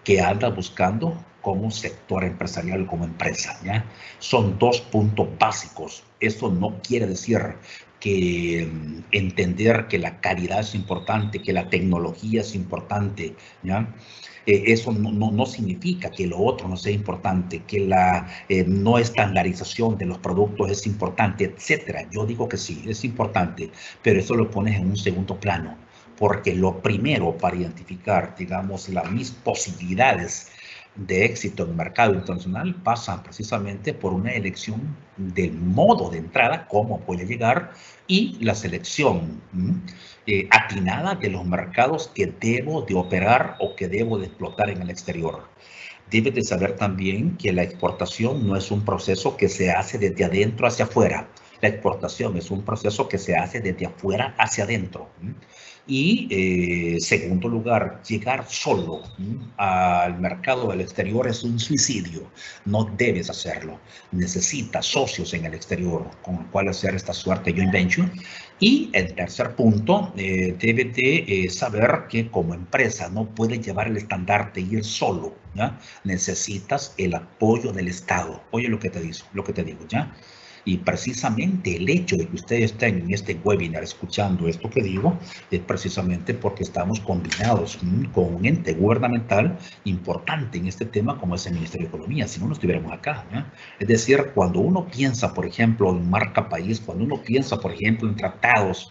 que anda buscando como sector empresarial, como empresa, ¿ya? Son dos puntos básicos. Eso no quiere decir que entender que la calidad es importante, que la tecnología es importante, ¿ya? Eso no significa que lo otro no sea importante, que la no estandarización de los productos es importante, etcétera. Yo digo que sí, es importante, pero eso lo pones en un segundo plano, porque lo primero para identificar, digamos, mis posibilidades de éxito en el mercado internacional pasa precisamente por una elección del modo de entrada, cómo puede llegar, y la selección atinada de los mercados que debo de operar o que debo de explotar en el exterior. Debes de saber también que la exportación no es un proceso que se hace desde adentro hacia afuera. La exportación es un proceso que se hace desde afuera hacia adentro. Y, segundo lugar, llegar solo al mercado del exterior es un suicidio. No debes hacerlo. Necesitas socios en el exterior con los cuales hacer esta suerte de joint venture. Y el tercer punto, debes de saber que como empresa no puedes llevar el estandarte y ir solo, ¿ya? Necesitas el apoyo del Estado. Oye lo que te digo, ¿ya? Y precisamente el hecho de que ustedes estén en este webinar escuchando esto que digo es precisamente porque estamos combinados con un ente gubernamental importante en este tema como es el Ministerio de Economía, si no, no estuviéramos acá, ¿ya? Es decir, cuando uno piensa, por ejemplo, en marca país, cuando uno piensa, por ejemplo, en tratados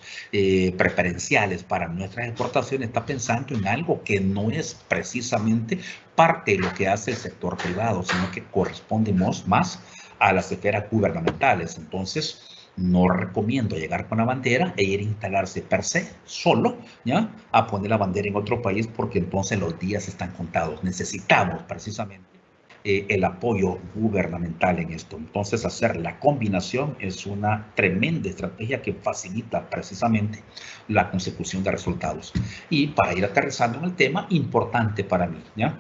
preferenciales para nuestras exportaciones, está pensando en algo que no es precisamente parte de lo que hace el sector privado, sino que corresponde más a las esferas gubernamentales. Entonces, no recomiendo llegar con la bandera e ir a instalarse per se, solo, ¿ya? A poner la bandera en otro país, porque entonces los días están contados. Necesitamos precisamente el apoyo gubernamental en esto. Entonces, hacer la combinación es una tremenda estrategia que facilita precisamente la consecución de resultados. Y para ir aterrizando en el tema, importante para mí, ¿ya?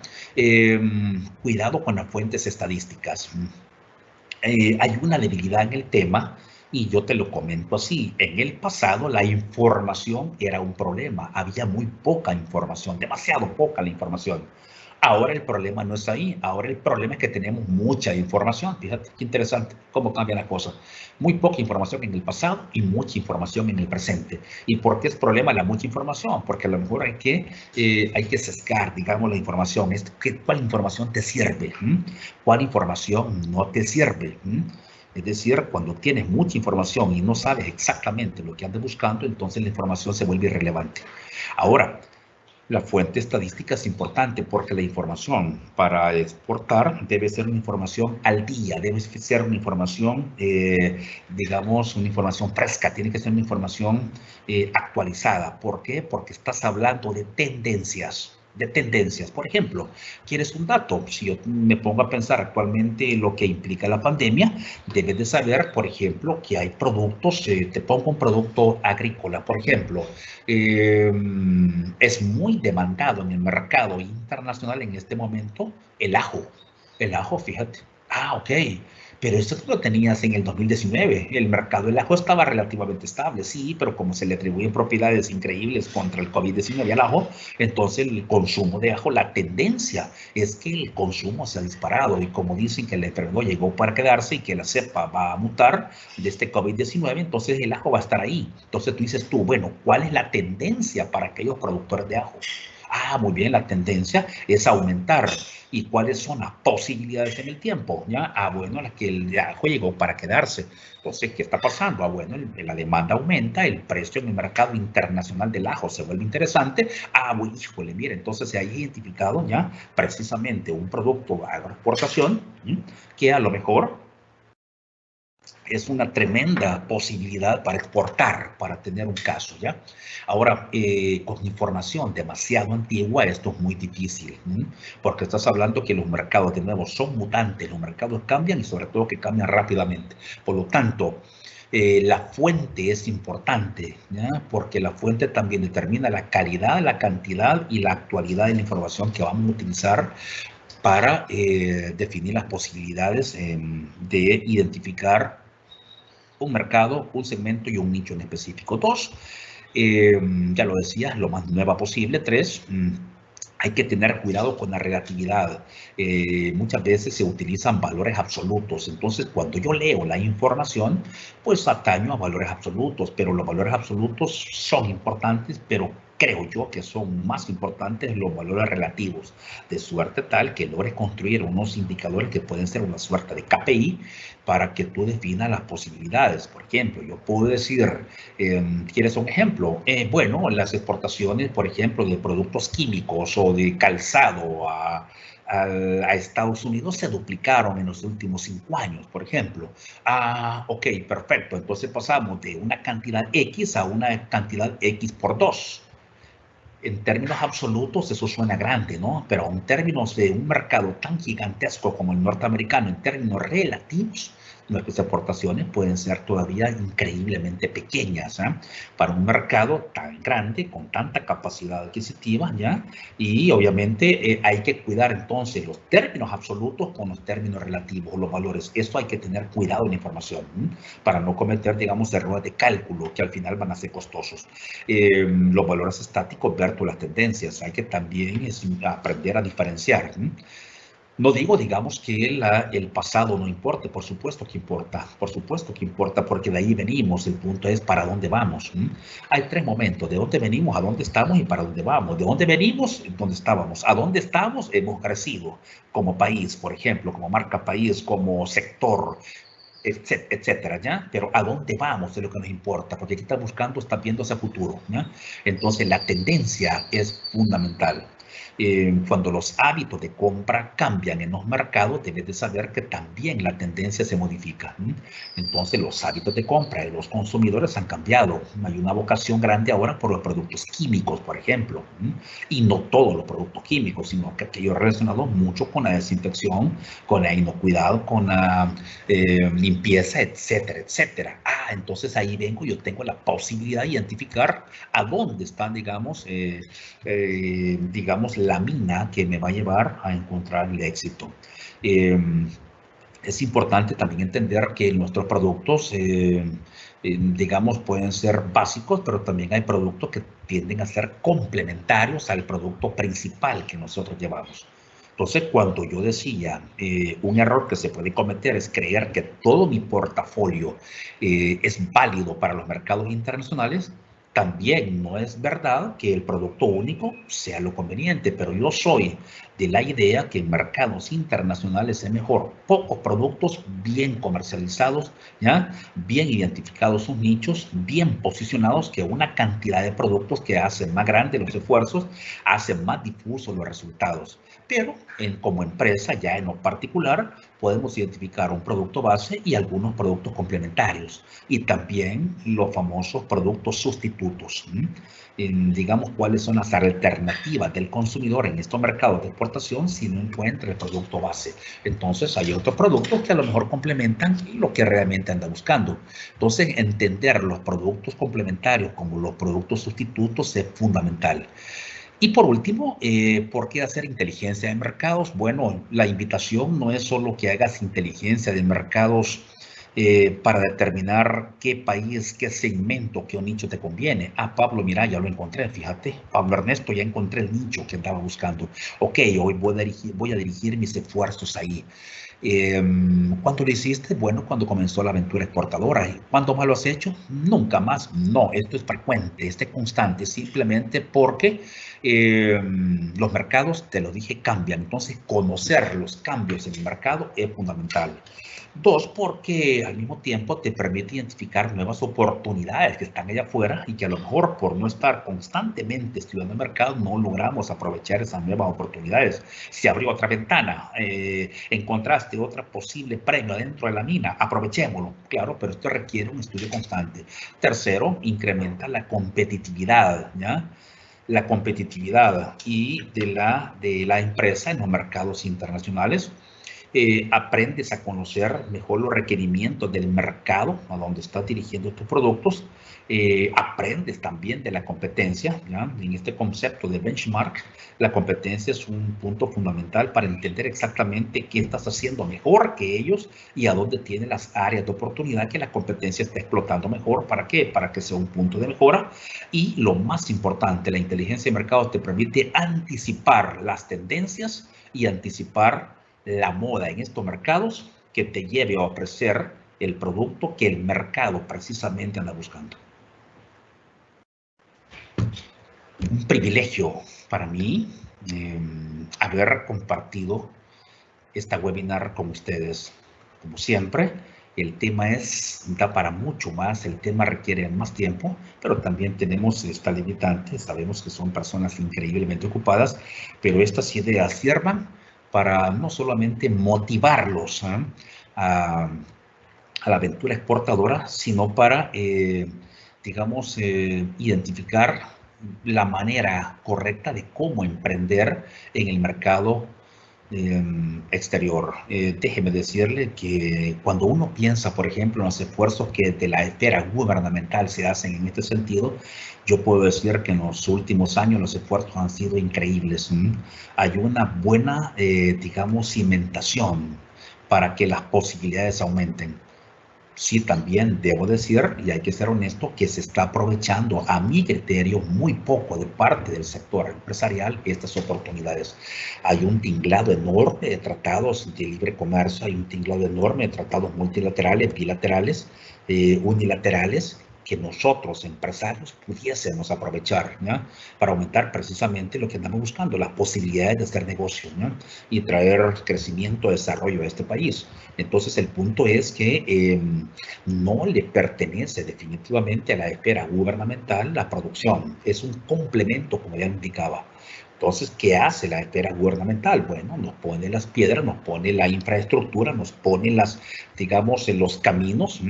Cuidado con las fuentes estadísticas. Hay una debilidad en el tema y yo te lo comento así. En el pasado la información era un problema. Había muy poca información, demasiado poca la información. Ahora el problema no es ahí. Ahora el problema es que tenemos mucha información. Fíjate qué interesante cómo cambia la cosa. Muy poca información en el pasado y mucha información en el presente. ¿Y por qué es problema la mucha información? Porque a lo mejor hay que sesgar, digamos, la información. ¿Cuál información te sirve? ¿Cuál información no te sirve? Es decir, cuando tienes mucha información y no sabes exactamente lo que andas buscando, entonces la información se vuelve irrelevante. Ahora, la fuente estadística es importante porque la información para exportar debe ser una información al día, debe ser una información, digamos, una información fresca, tiene que ser una información actualizada. ¿Por qué? Porque estás hablando de tendencias. Por ejemplo, ¿quieres un dato? Si yo me pongo a pensar actualmente lo que implica la pandemia, debes de saber, por ejemplo, que hay productos, te pongo un producto agrícola, por ejemplo, es muy demandado en el mercado internacional en este momento el ajo. El ajo, fíjate. Ah, ok. Pero esto tú lo tenías en el 2019. El mercado del ajo estaba relativamente estable, sí, pero como se le atribuyen propiedades increíbles contra el COVID-19 al ajo, entonces el consumo de ajo, la tendencia es que el consumo se ha disparado. Y como dicen que el enfermedad llegó para quedarse y que la cepa va a mutar de este COVID-19, entonces el ajo va a estar ahí. Entonces tú dices bueno, ¿cuál es la tendencia para aquellos productores de ajo? Ah, muy bien, la tendencia es aumentar. ¿Y cuáles son las posibilidades en el tiempo? ¿Ya? Ah, bueno, que el ajo llegó para quedarse. Entonces, ¿qué está pasando? Ah, bueno, la demanda aumenta, el precio en el mercado internacional del ajo se vuelve interesante. Ah, bueno, híjole, mire, entonces se ha identificado ya precisamente un producto de agroexportación que a lo mejor es una tremenda posibilidad para exportar, para tener un caso, ¿ya? Ahora, con información demasiado antigua, esto es muy difícil, porque estás hablando que los mercados, de nuevo, son mutantes, los mercados cambian y sobre todo que cambian rápidamente. Por lo tanto, la fuente es importante, ¿ya? Porque la fuente también determina la calidad, la cantidad y la actualidad de la información que vamos a utilizar para definir las posibilidades de identificar un mercado, un segmento y un nicho en específico. 2, ya lo decía, lo más nueva posible. 3, hay que tener cuidado con la relatividad. Muchas veces se utilizan valores absolutos. Entonces, cuando yo leo la información, pues ataño a valores absolutos, pero los valores absolutos son importantes, pero creo yo que son más importantes los valores relativos, de suerte tal que logres construir unos indicadores que pueden ser una suerte de KPI para que tú definas las posibilidades. Por ejemplo, yo puedo decir, ¿quieres un ejemplo? Bueno, las exportaciones, por ejemplo, de productos químicos o de calzado a Estados Unidos se duplicaron en los últimos 5 años, por ejemplo. Ah, ok, perfecto. Entonces pasamos de una cantidad X a una cantidad X por 2. En términos absolutos eso suena grande, ¿no? Pero en términos de un mercado tan gigantesco como el norteamericano, en términos relativos, nuestras exportaciones pueden ser todavía increíblemente pequeñas, ¿eh? Para un mercado tan grande, con tanta capacidad adquisitiva, ¿ya? Y obviamente hay que cuidar entonces los términos absolutos con los términos relativos, los valores. Esto hay que tener cuidado en la información, para no cometer, digamos, errores de cálculo que al final van a ser costosos. Los valores estáticos versus las tendencias. Hay que también aprender a diferenciar. No digo, digamos, que el pasado no importe, por supuesto que importa, porque de ahí venimos, el punto es para dónde vamos. Hay tres momentos, de dónde venimos, a dónde estamos y para dónde vamos. De dónde venimos, dónde estábamos, a dónde estamos, hemos crecido como país, por ejemplo, como marca país, como sector, etcétera, ¿ya? Pero a dónde vamos es lo que nos importa, porque aquí está buscando, está viendo hacia futuro, ¿ya? Entonces la tendencia es fundamental. Cuando los hábitos de compra cambian en los mercados, debes de saber que también la tendencia se modifica. Entonces los hábitos de compra de los consumidores han cambiado. Hay una vocación grande ahora por los productos químicos, por ejemplo, y no todos los productos químicos, sino que aquellos relacionados mucho con la desinfección, con la inocuidad, con la limpieza, etcétera, etcétera. Entonces ahí vengo, yo tengo la posibilidad de identificar a dónde están, digamos, la mina que me va a llevar a encontrar el éxito. Es importante también entender que nuestros productos, digamos, pueden ser básicos, pero también hay productos que tienden a ser complementarios al producto principal que nosotros llevamos. Entonces, cuando yo decía, un error que se puede cometer es creer que todo mi portafolio es válido para los mercados internacionales. También no es verdad que el producto único sea lo conveniente, pero yo soy de la idea que en mercados internacionales es mejor pocos productos bien comercializados, ¿ya? Bien identificados sus nichos, bien posicionados, que una cantidad de productos que hacen más grandes los esfuerzos, hacen más difusos los resultados. Pero como empresa, ya en lo particular, podemos identificar un producto base y algunos productos complementarios. Y también los famosos productos sustitutos. Digamos, cuáles son las alternativas del consumidor en estos mercados de exportación si no encuentra el producto base. Entonces, hay otros productos que a lo mejor complementan lo que realmente anda buscando. Entonces, entender los productos complementarios como los productos sustitutos es fundamental. Y por último, ¿por qué hacer inteligencia de mercados? Bueno, la invitación no es solo que hagas inteligencia de mercados para determinar qué país, qué segmento, qué nicho te conviene. Pablo, mira, ya lo encontré, fíjate. Pablo Ernesto, ya encontré el nicho que andaba buscando. Ok, hoy voy a dirigir mis esfuerzos ahí. ¿Cuándo lo hiciste? Bueno, cuando comenzó la aventura exportadora. ¿Cuándo más lo has hecho? Nunca más. No, esto es frecuente, este constante, simplemente porque los mercados, te lo dije, cambian. Entonces, conocer los cambios en el mercado es fundamental. Dos, porque al mismo tiempo te permite identificar nuevas oportunidades que están allá afuera y que a lo mejor por no estar constantemente estudiando el mercado no logramos aprovechar esas nuevas oportunidades. Se abrió otra ventana, encontraste otra posible premio dentro de la mina, aprovechémoslo. Claro, pero esto requiere un estudio constante. Tercero, incrementa la competitividad, ¿ya? La competitividad y de la empresa en los mercados internacionales. Aprendes a conocer mejor los requerimientos del mercado a donde estás dirigiendo tus productos. Aprendes también de la competencia, ¿ya? En este concepto de benchmark, la competencia es un punto fundamental para entender exactamente qué estás haciendo mejor que ellos y a dónde tienen las áreas de oportunidad que la competencia está explotando mejor. ¿Para qué? Para que sea un punto de mejora. Y lo más importante, la inteligencia de mercado te permite anticipar las tendencias y anticipar la moda en estos mercados que te lleve a ofrecer el producto que el mercado precisamente anda buscando. Un privilegio para mí haber compartido esta webinar con ustedes. Como siempre, el tema da para mucho más, el tema requiere más tiempo, pero también tenemos esta limitante, sabemos que son personas increíblemente ocupadas, pero estas ideas sirvan para no solamente motivarlos a la aventura exportadora, sino para, digamos, identificar la manera correcta de cómo emprender en el mercado exterior. Déjeme decirle que cuando uno piensa, por ejemplo, en los esfuerzos que de la esfera gubernamental se hacen en este sentido, yo puedo decir que en los últimos años los esfuerzos han sido increíbles. Hay una buena, digamos, cimentación para que las posibilidades aumenten. Sí, también debo decir, y hay que ser honesto, que se está aprovechando, a mi criterio, muy poco de parte del sector empresarial estas oportunidades. Hay un tinglado enorme de tratados de libre comercio, hay un tinglado enorme de tratados multilaterales, bilaterales, unilaterales, que nosotros, empresarios, pudiésemos aprovechar, ¿no? Para aumentar precisamente lo que andamos buscando, las posibilidades de hacer negocio, ¿no? Y traer crecimiento, desarrollo a este país. Entonces, el punto es que no le pertenece definitivamente a la esfera gubernamental la producción. Es un complemento, como ya indicaba. Entonces, ¿qué hace la esfera gubernamental? Bueno, nos pone las piedras, nos pone la infraestructura, nos pone las, digamos, los caminos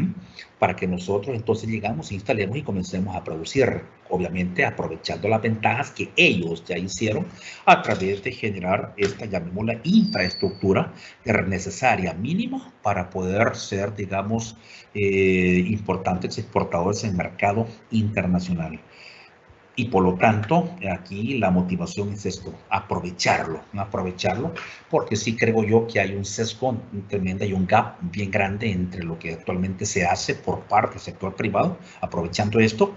para que nosotros entonces llegamos, instalemos y comencemos a producir, obviamente aprovechando las ventajas que ellos ya hicieron a través de generar esta, llamémosla, infraestructura necesaria, mínima, para poder ser, digamos, importantes exportadores en el mercado internacional. Y por lo tanto, aquí la motivación es esto, aprovecharlo, porque sí creo yo que hay un sesgo tremendo, hay un gap bien grande entre lo que actualmente se hace por parte del sector privado, aprovechando esto,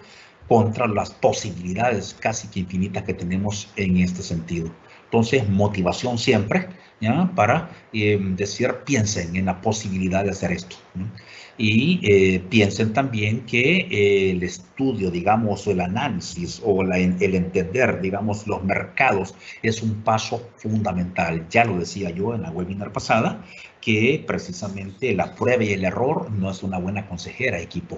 contra las posibilidades casi que infinitas que tenemos en este sentido. Entonces, motivación siempre, ¿ya? Para decir, piensen en la posibilidad de hacer esto, ¿no? Y piensen también que el estudio, digamos, o el análisis o el entender, digamos, los mercados es un paso fundamental. Ya lo decía yo en la webinar pasada, que precisamente la prueba y el error no es una buena consejera, equipo.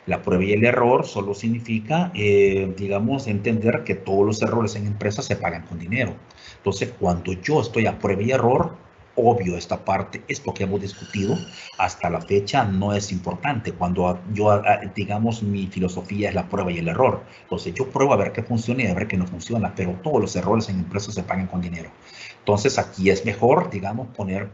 La prueba y el error solo significa, digamos, entender que todos los errores en empresas se pagan con dinero. Entonces, cuando yo estoy a prueba y error, obvio esta parte, esto que hemos discutido hasta la fecha no es importante. Cuando yo, digamos, mi filosofía es la prueba y el error. Entonces, yo pruebo a ver qué funciona y a ver qué no funciona, pero todos los errores en empresas se pagan con dinero. Entonces, aquí es mejor, digamos, poner,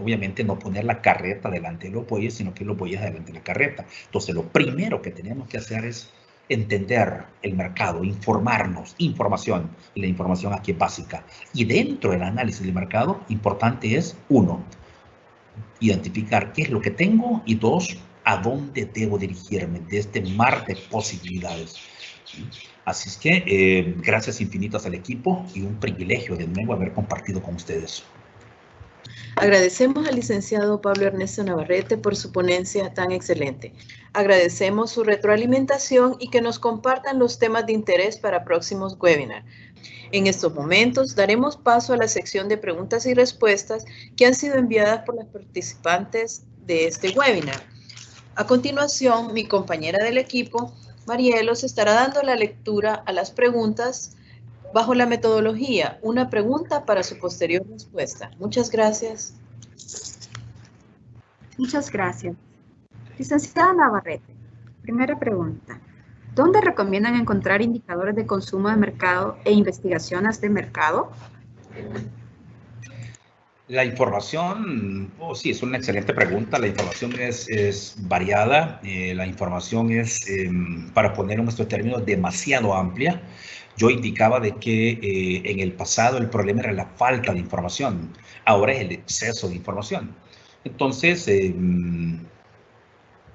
obviamente no poner la carreta delante de los bueyes, sino que los bueyes delante de la carreta. Entonces, lo primero que tenemos que hacer es entender el mercado, informarnos, información, y la información aquí es básica. Y dentro del análisis del mercado, importante es, uno, identificar qué es lo que tengo y dos, a dónde debo dirigirme de este mar de posibilidades. Así es que gracias infinitas al equipo y un privilegio de nuevo haber compartido con ustedes. Agradecemos al licenciado Pablo Ernesto Navarrete por su ponencia tan excelente. Agradecemos su retroalimentación y que nos compartan los temas de interés para próximos webinars. En estos momentos daremos paso a la sección de preguntas y respuestas que han sido enviadas por los participantes de este webinar. A continuación, mi compañera del equipo, Marielos, estará dando la lectura a las preguntas bajo la metodología, una pregunta para su posterior respuesta. Muchas gracias. Muchas gracias. Licenciada Navarrete, primera pregunta. ¿Dónde recomiendan encontrar indicadores de consumo de mercado e investigaciones de mercado? La información, sí, es una excelente pregunta. La información es variada. La información es, para poner en nuestros términos, demasiado amplia. Yo indicaba de que en el pasado el problema era la falta de información. Ahora es el exceso de información. Entonces,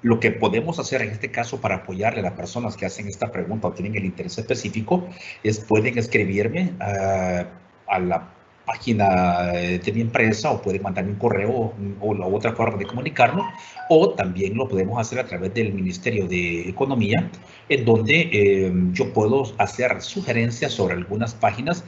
lo que podemos hacer en este caso para apoyarle a las personas que hacen esta pregunta o tienen el interés específico es pueden escribirme a la página de mi empresa o pueden mandarme un correo o la otra forma de comunicarnos, o también lo podemos hacer a través del Ministerio de Economía, en donde yo puedo hacer sugerencias sobre algunas páginas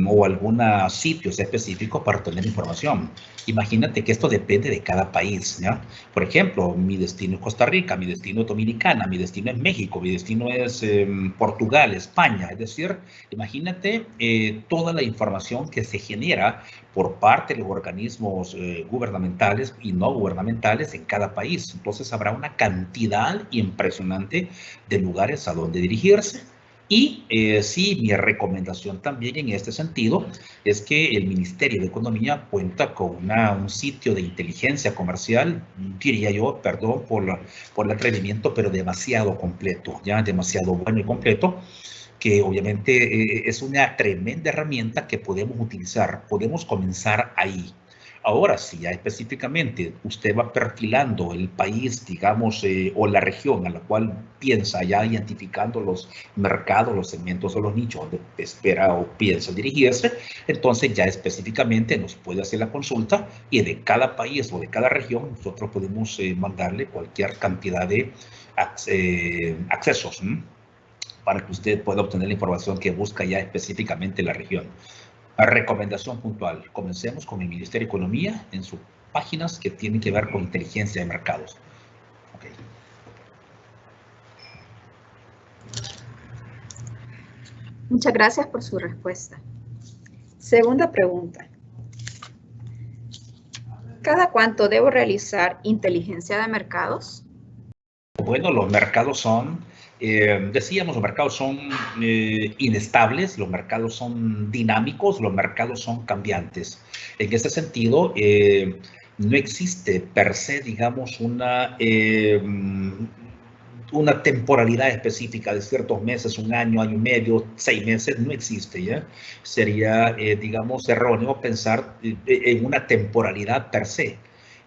o algunos sitios específicos para obtener información. Imagínate que esto depende de cada país, ¿ya? Por ejemplo, mi destino es Costa Rica, mi destino es Dominicana, mi destino es México, mi destino es Portugal, España. Es decir, imagínate toda la información que se genera por parte de los organismos gubernamentales y no gubernamentales en cada país. Entonces habrá una cantidad impresionante de lugares a donde dirigirse Y sí, mi recomendación también en este sentido es que el Ministerio de Economía cuenta con un sitio de inteligencia comercial, diría yo, perdón por el atrevimiento, pero demasiado completo, ya demasiado bueno y completo, que obviamente es una tremenda herramienta que podemos utilizar, podemos comenzar ahí. Ahora, si ya específicamente usted va perfilando el país, digamos, o la región a la cual piensa, ya identificando los mercados, los segmentos o los nichos donde espera o piensa dirigirse, entonces ya específicamente nos puede hacer la consulta y de cada país o de cada región nosotros podemos mandarle cualquier cantidad de accesos para que usted pueda obtener la información que busca ya específicamente la región. Recomendación puntual. Comencemos con el Ministerio de Economía en sus páginas que tienen que ver con inteligencia de mercados. Okay. Muchas gracias por su respuesta. Segunda pregunta. ¿Cada cuánto debo realizar inteligencia de mercados? Bueno, los mercados son, decíamos, los mercados son inestables, los mercados son dinámicos, los mercados son cambiantes. En ese sentido, no existe per se, digamos, una temporalidad específica de ciertos meses, un año, año y medio, 6 meses, no existe, ¿ya? Sería, digamos, erróneo pensar en una temporalidad per se,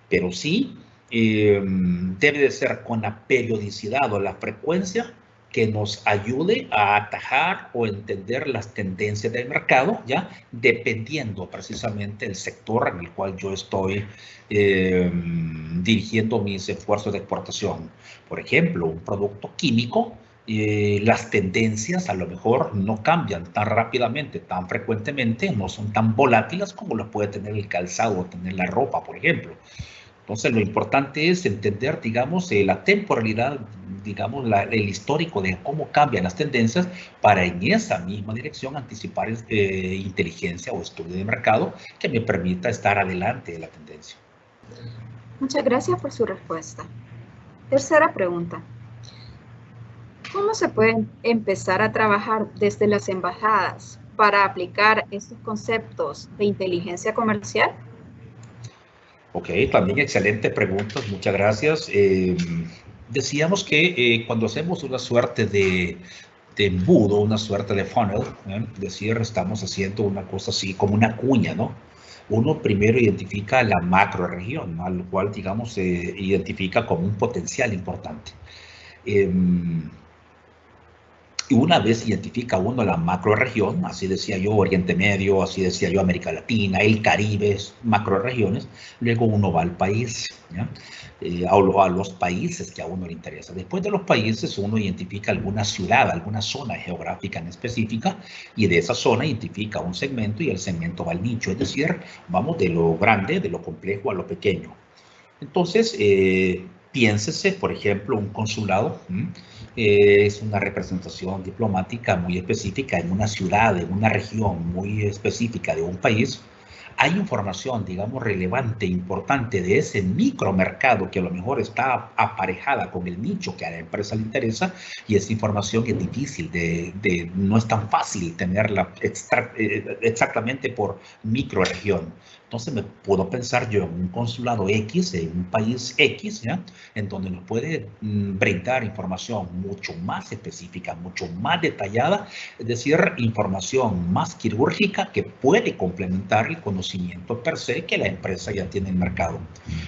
pero sí debe de ser con la periodicidad o la frecuencia que nos ayude a atajar o entender las tendencias del mercado, ¿ya? Dependiendo precisamente del sector en el cual yo estoy dirigiendo mis esfuerzos de exportación. Por ejemplo, un producto químico, las tendencias a lo mejor no cambian tan rápidamente, tan frecuentemente, no son tan volátiles como lo puede tener el calzado o tener la ropa, por ejemplo. Entonces, lo importante es entender, digamos, la temporalidad, digamos, el histórico de cómo cambian las tendencias para en esa misma dirección anticipar inteligencia o estudio de mercado que me permita estar adelante de la tendencia. Muchas gracias por su respuesta. Tercera pregunta. ¿Cómo se puede empezar a trabajar desde las embajadas para aplicar estos conceptos de inteligencia comercial? Ok, también excelente pregunta, muchas gracias. Decíamos que cuando hacemos una suerte de embudo, una suerte de funnel, es decir, estamos haciendo una cosa así como una cuña, ¿no? Uno primero identifica la macro región, al cual, digamos, se identifica como un potencial importante. Y una vez identifica uno la macroregión, así decía yo Oriente Medio, así decía yo América Latina, el Caribe, macroregiones, luego uno va al país, ¿ya? A los países que a uno le interesa. Después de los países uno identifica alguna ciudad, alguna zona geográfica en específica y de esa zona identifica un segmento y el segmento va al nicho, es decir, vamos de lo grande, de lo complejo a lo pequeño. Entonces, piénsese, por ejemplo, un consulado es una representación diplomática muy específica en una ciudad, en una región muy específica de un país. Hay información, digamos, relevante, importante de ese micromercado que a lo mejor está aparejada con el nicho que a la empresa le interesa y esa información es difícil no es tan fácil tenerla exactamente por microregión. Entonces me puedo pensar yo en un consulado X, en un país X, ¿ya? En donde nos puede brindar información mucho más específica, mucho más detallada, es decir, información más quirúrgica que puede complementar el conocimiento per se que la empresa ya tiene en el mercado.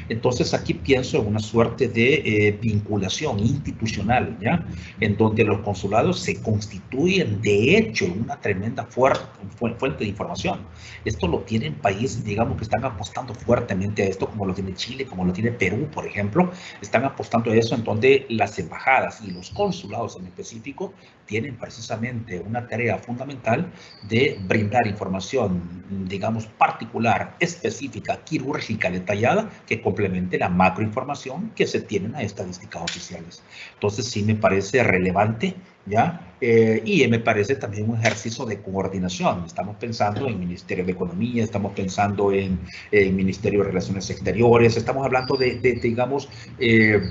Entonces aquí pienso en una suerte de vinculación institucional, ¿ya? En donde los consulados se constituyen de hecho una tremenda fuente de información. Esto lo tienen países, digamos, que están apostando fuertemente a esto, como lo tiene Chile, como lo tiene Perú, por ejemplo, están apostando a eso, en donde las embajadas y los consulados en específico tienen precisamente una tarea fundamental de brindar información, digamos, particular, específica, quirúrgica, detallada, que complemente la macroinformación que se tienen a estadísticas oficiales. Entonces, sí me parece relevante, ¿ya? Y me parece también un ejercicio de coordinación. Estamos pensando en Ministerio de Economía, estamos pensando en Ministerio de Relaciones Exteriores, estamos hablando digamos,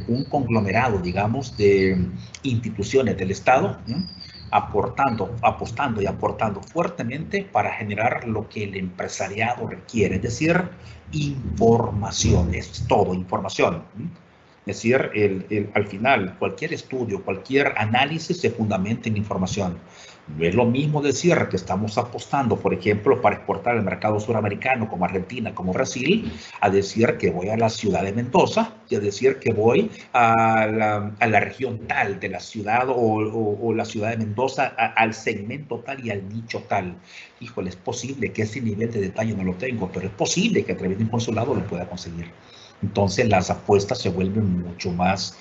un conglomerado, digamos, de instituciones del Estado, ¿no? apostando y aportando fuertemente para generar lo que el empresariado requiere, es decir, información, es todo, información. Es decir, al final, cualquier estudio, cualquier análisis se fundamenta en información. No es lo mismo decir que estamos apostando, por ejemplo, para exportar al mercado suramericano como Argentina, como Brasil, a decir que voy a la ciudad de Mendoza y a decir que voy a la región tal de la ciudad o la ciudad de Mendoza, al segmento tal y al nicho tal. Híjole, es posible que ese nivel de detalle no lo tengo, pero es posible que a través de un consulado lo pueda conseguir. Entonces las apuestas se vuelven mucho más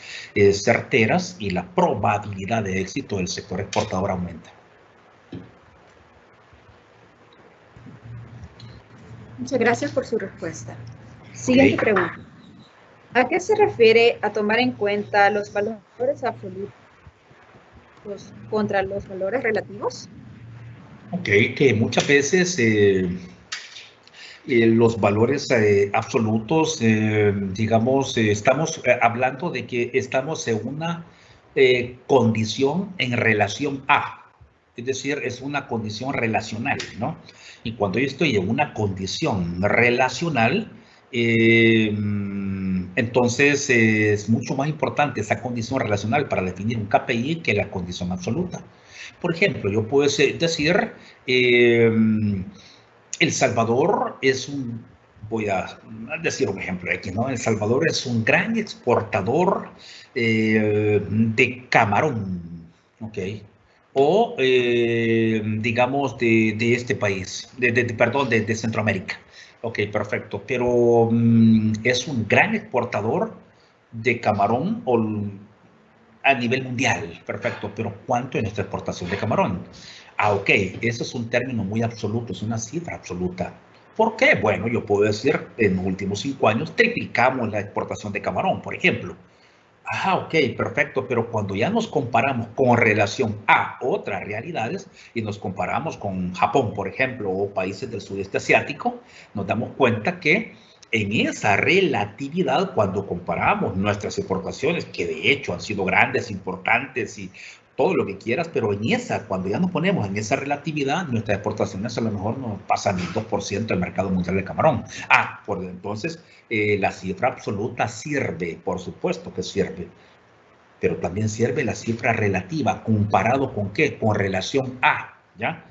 certeras y la probabilidad de éxito del sector exportador aumenta. Muchas gracias por su respuesta. Siguiente pregunta. ¿A qué se refiere a tomar en cuenta los valores absolutos contra los valores relativos? Ok, que muchas veces los valores absolutos, digamos, estamos hablando de que estamos en una condición en relación a. Es decir, es una condición relacional, ¿no? Y cuando yo estoy en una condición relacional, entonces es mucho más importante esa condición relacional para definir un KPI que la condición absoluta. Por ejemplo, yo puedo decir, El Salvador es voy a decir un ejemplo aquí, ¿no? El Salvador es un gran exportador de camarón, ¿ok? O, digamos, de este país, perdón, de Centroamérica. Ok, perfecto. Pero es un gran exportador de camarón a nivel mundial. Perfecto. Pero ¿cuánto es nuestra exportación de camarón? Ok, eso es un término muy absoluto, es una cifra absoluta. ¿Por qué? Bueno, yo puedo decir, en los últimos 5 años triplicamos la exportación de camarón, por ejemplo. Ok, perfecto, pero cuando ya nos comparamos con relación a otras realidades y nos comparamos con Japón, por ejemplo, o países del sudeste asiático, nos damos cuenta que en esa relatividad, cuando comparamos nuestras exportaciones, que de hecho han sido grandes, importantes y todo lo que quieras, pero en esa, cuando ya nos ponemos en esa relatividad, nuestras exportaciones a lo mejor no pasan el 2% del mercado mundial de camarón. Por entonces, la cifra absoluta sirve, por supuesto que sirve, pero también sirve la cifra relativa, ¿comparado con qué? Con relación a, ¿ya?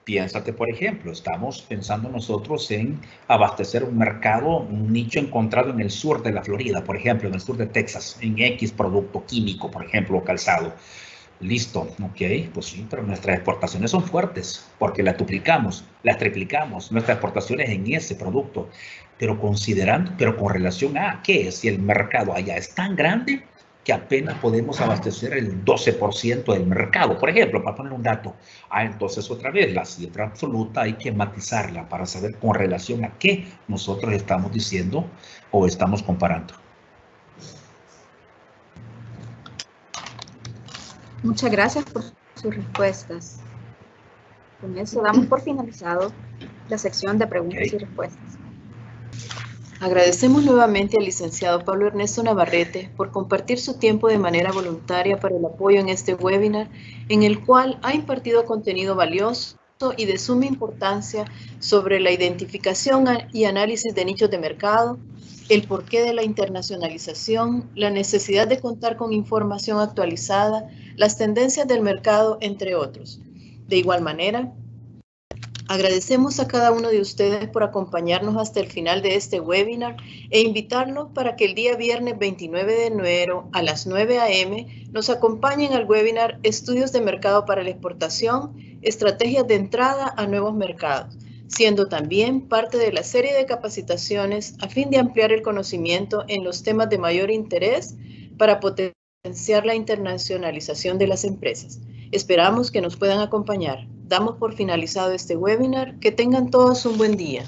Piénsate, por ejemplo, estamos pensando nosotros en abastecer un mercado, un nicho encontrado en el sur de la Florida, por ejemplo, en el sur de Texas, en X producto químico, por ejemplo, calzado. Listo, ok, pues sí, pero nuestras exportaciones son fuertes porque las duplicamos, las triplicamos, nuestras exportaciones en ese producto, pero con relación a qué es, si el mercado allá es tan grande que apenas podemos abastecer el 12% del mercado, por ejemplo, para poner un dato. Entonces otra vez, la cifra absoluta hay que matizarla para saber con relación a qué nosotros estamos diciendo o estamos comparando. Muchas gracias por sus respuestas. Con eso damos por finalizado la sección de preguntas y respuestas. Agradecemos nuevamente al licenciado Pablo Ernesto Navarrete por compartir su tiempo de manera voluntaria para el apoyo en este webinar, en el cual ha impartido contenido valioso y de suma importancia sobre la identificación y análisis de nichos de mercado, el porqué de la internacionalización, la necesidad de contar con información actualizada, las tendencias del mercado, entre otros. De igual manera, agradecemos a cada uno de ustedes por acompañarnos hasta el final de este webinar e invitarlos para que el día viernes 29 de enero a las 9 a.m. nos acompañen al webinar Estudios de Mercado para la Exportación, Estrategias de Entrada a Nuevos Mercados, siendo también parte de la serie de capacitaciones a fin de ampliar el conocimiento en los temas de mayor interés para potenciar la internacionalización de las empresas. Esperamos que nos puedan acompañar. Damos por finalizado este webinar. Que tengan todos un buen día.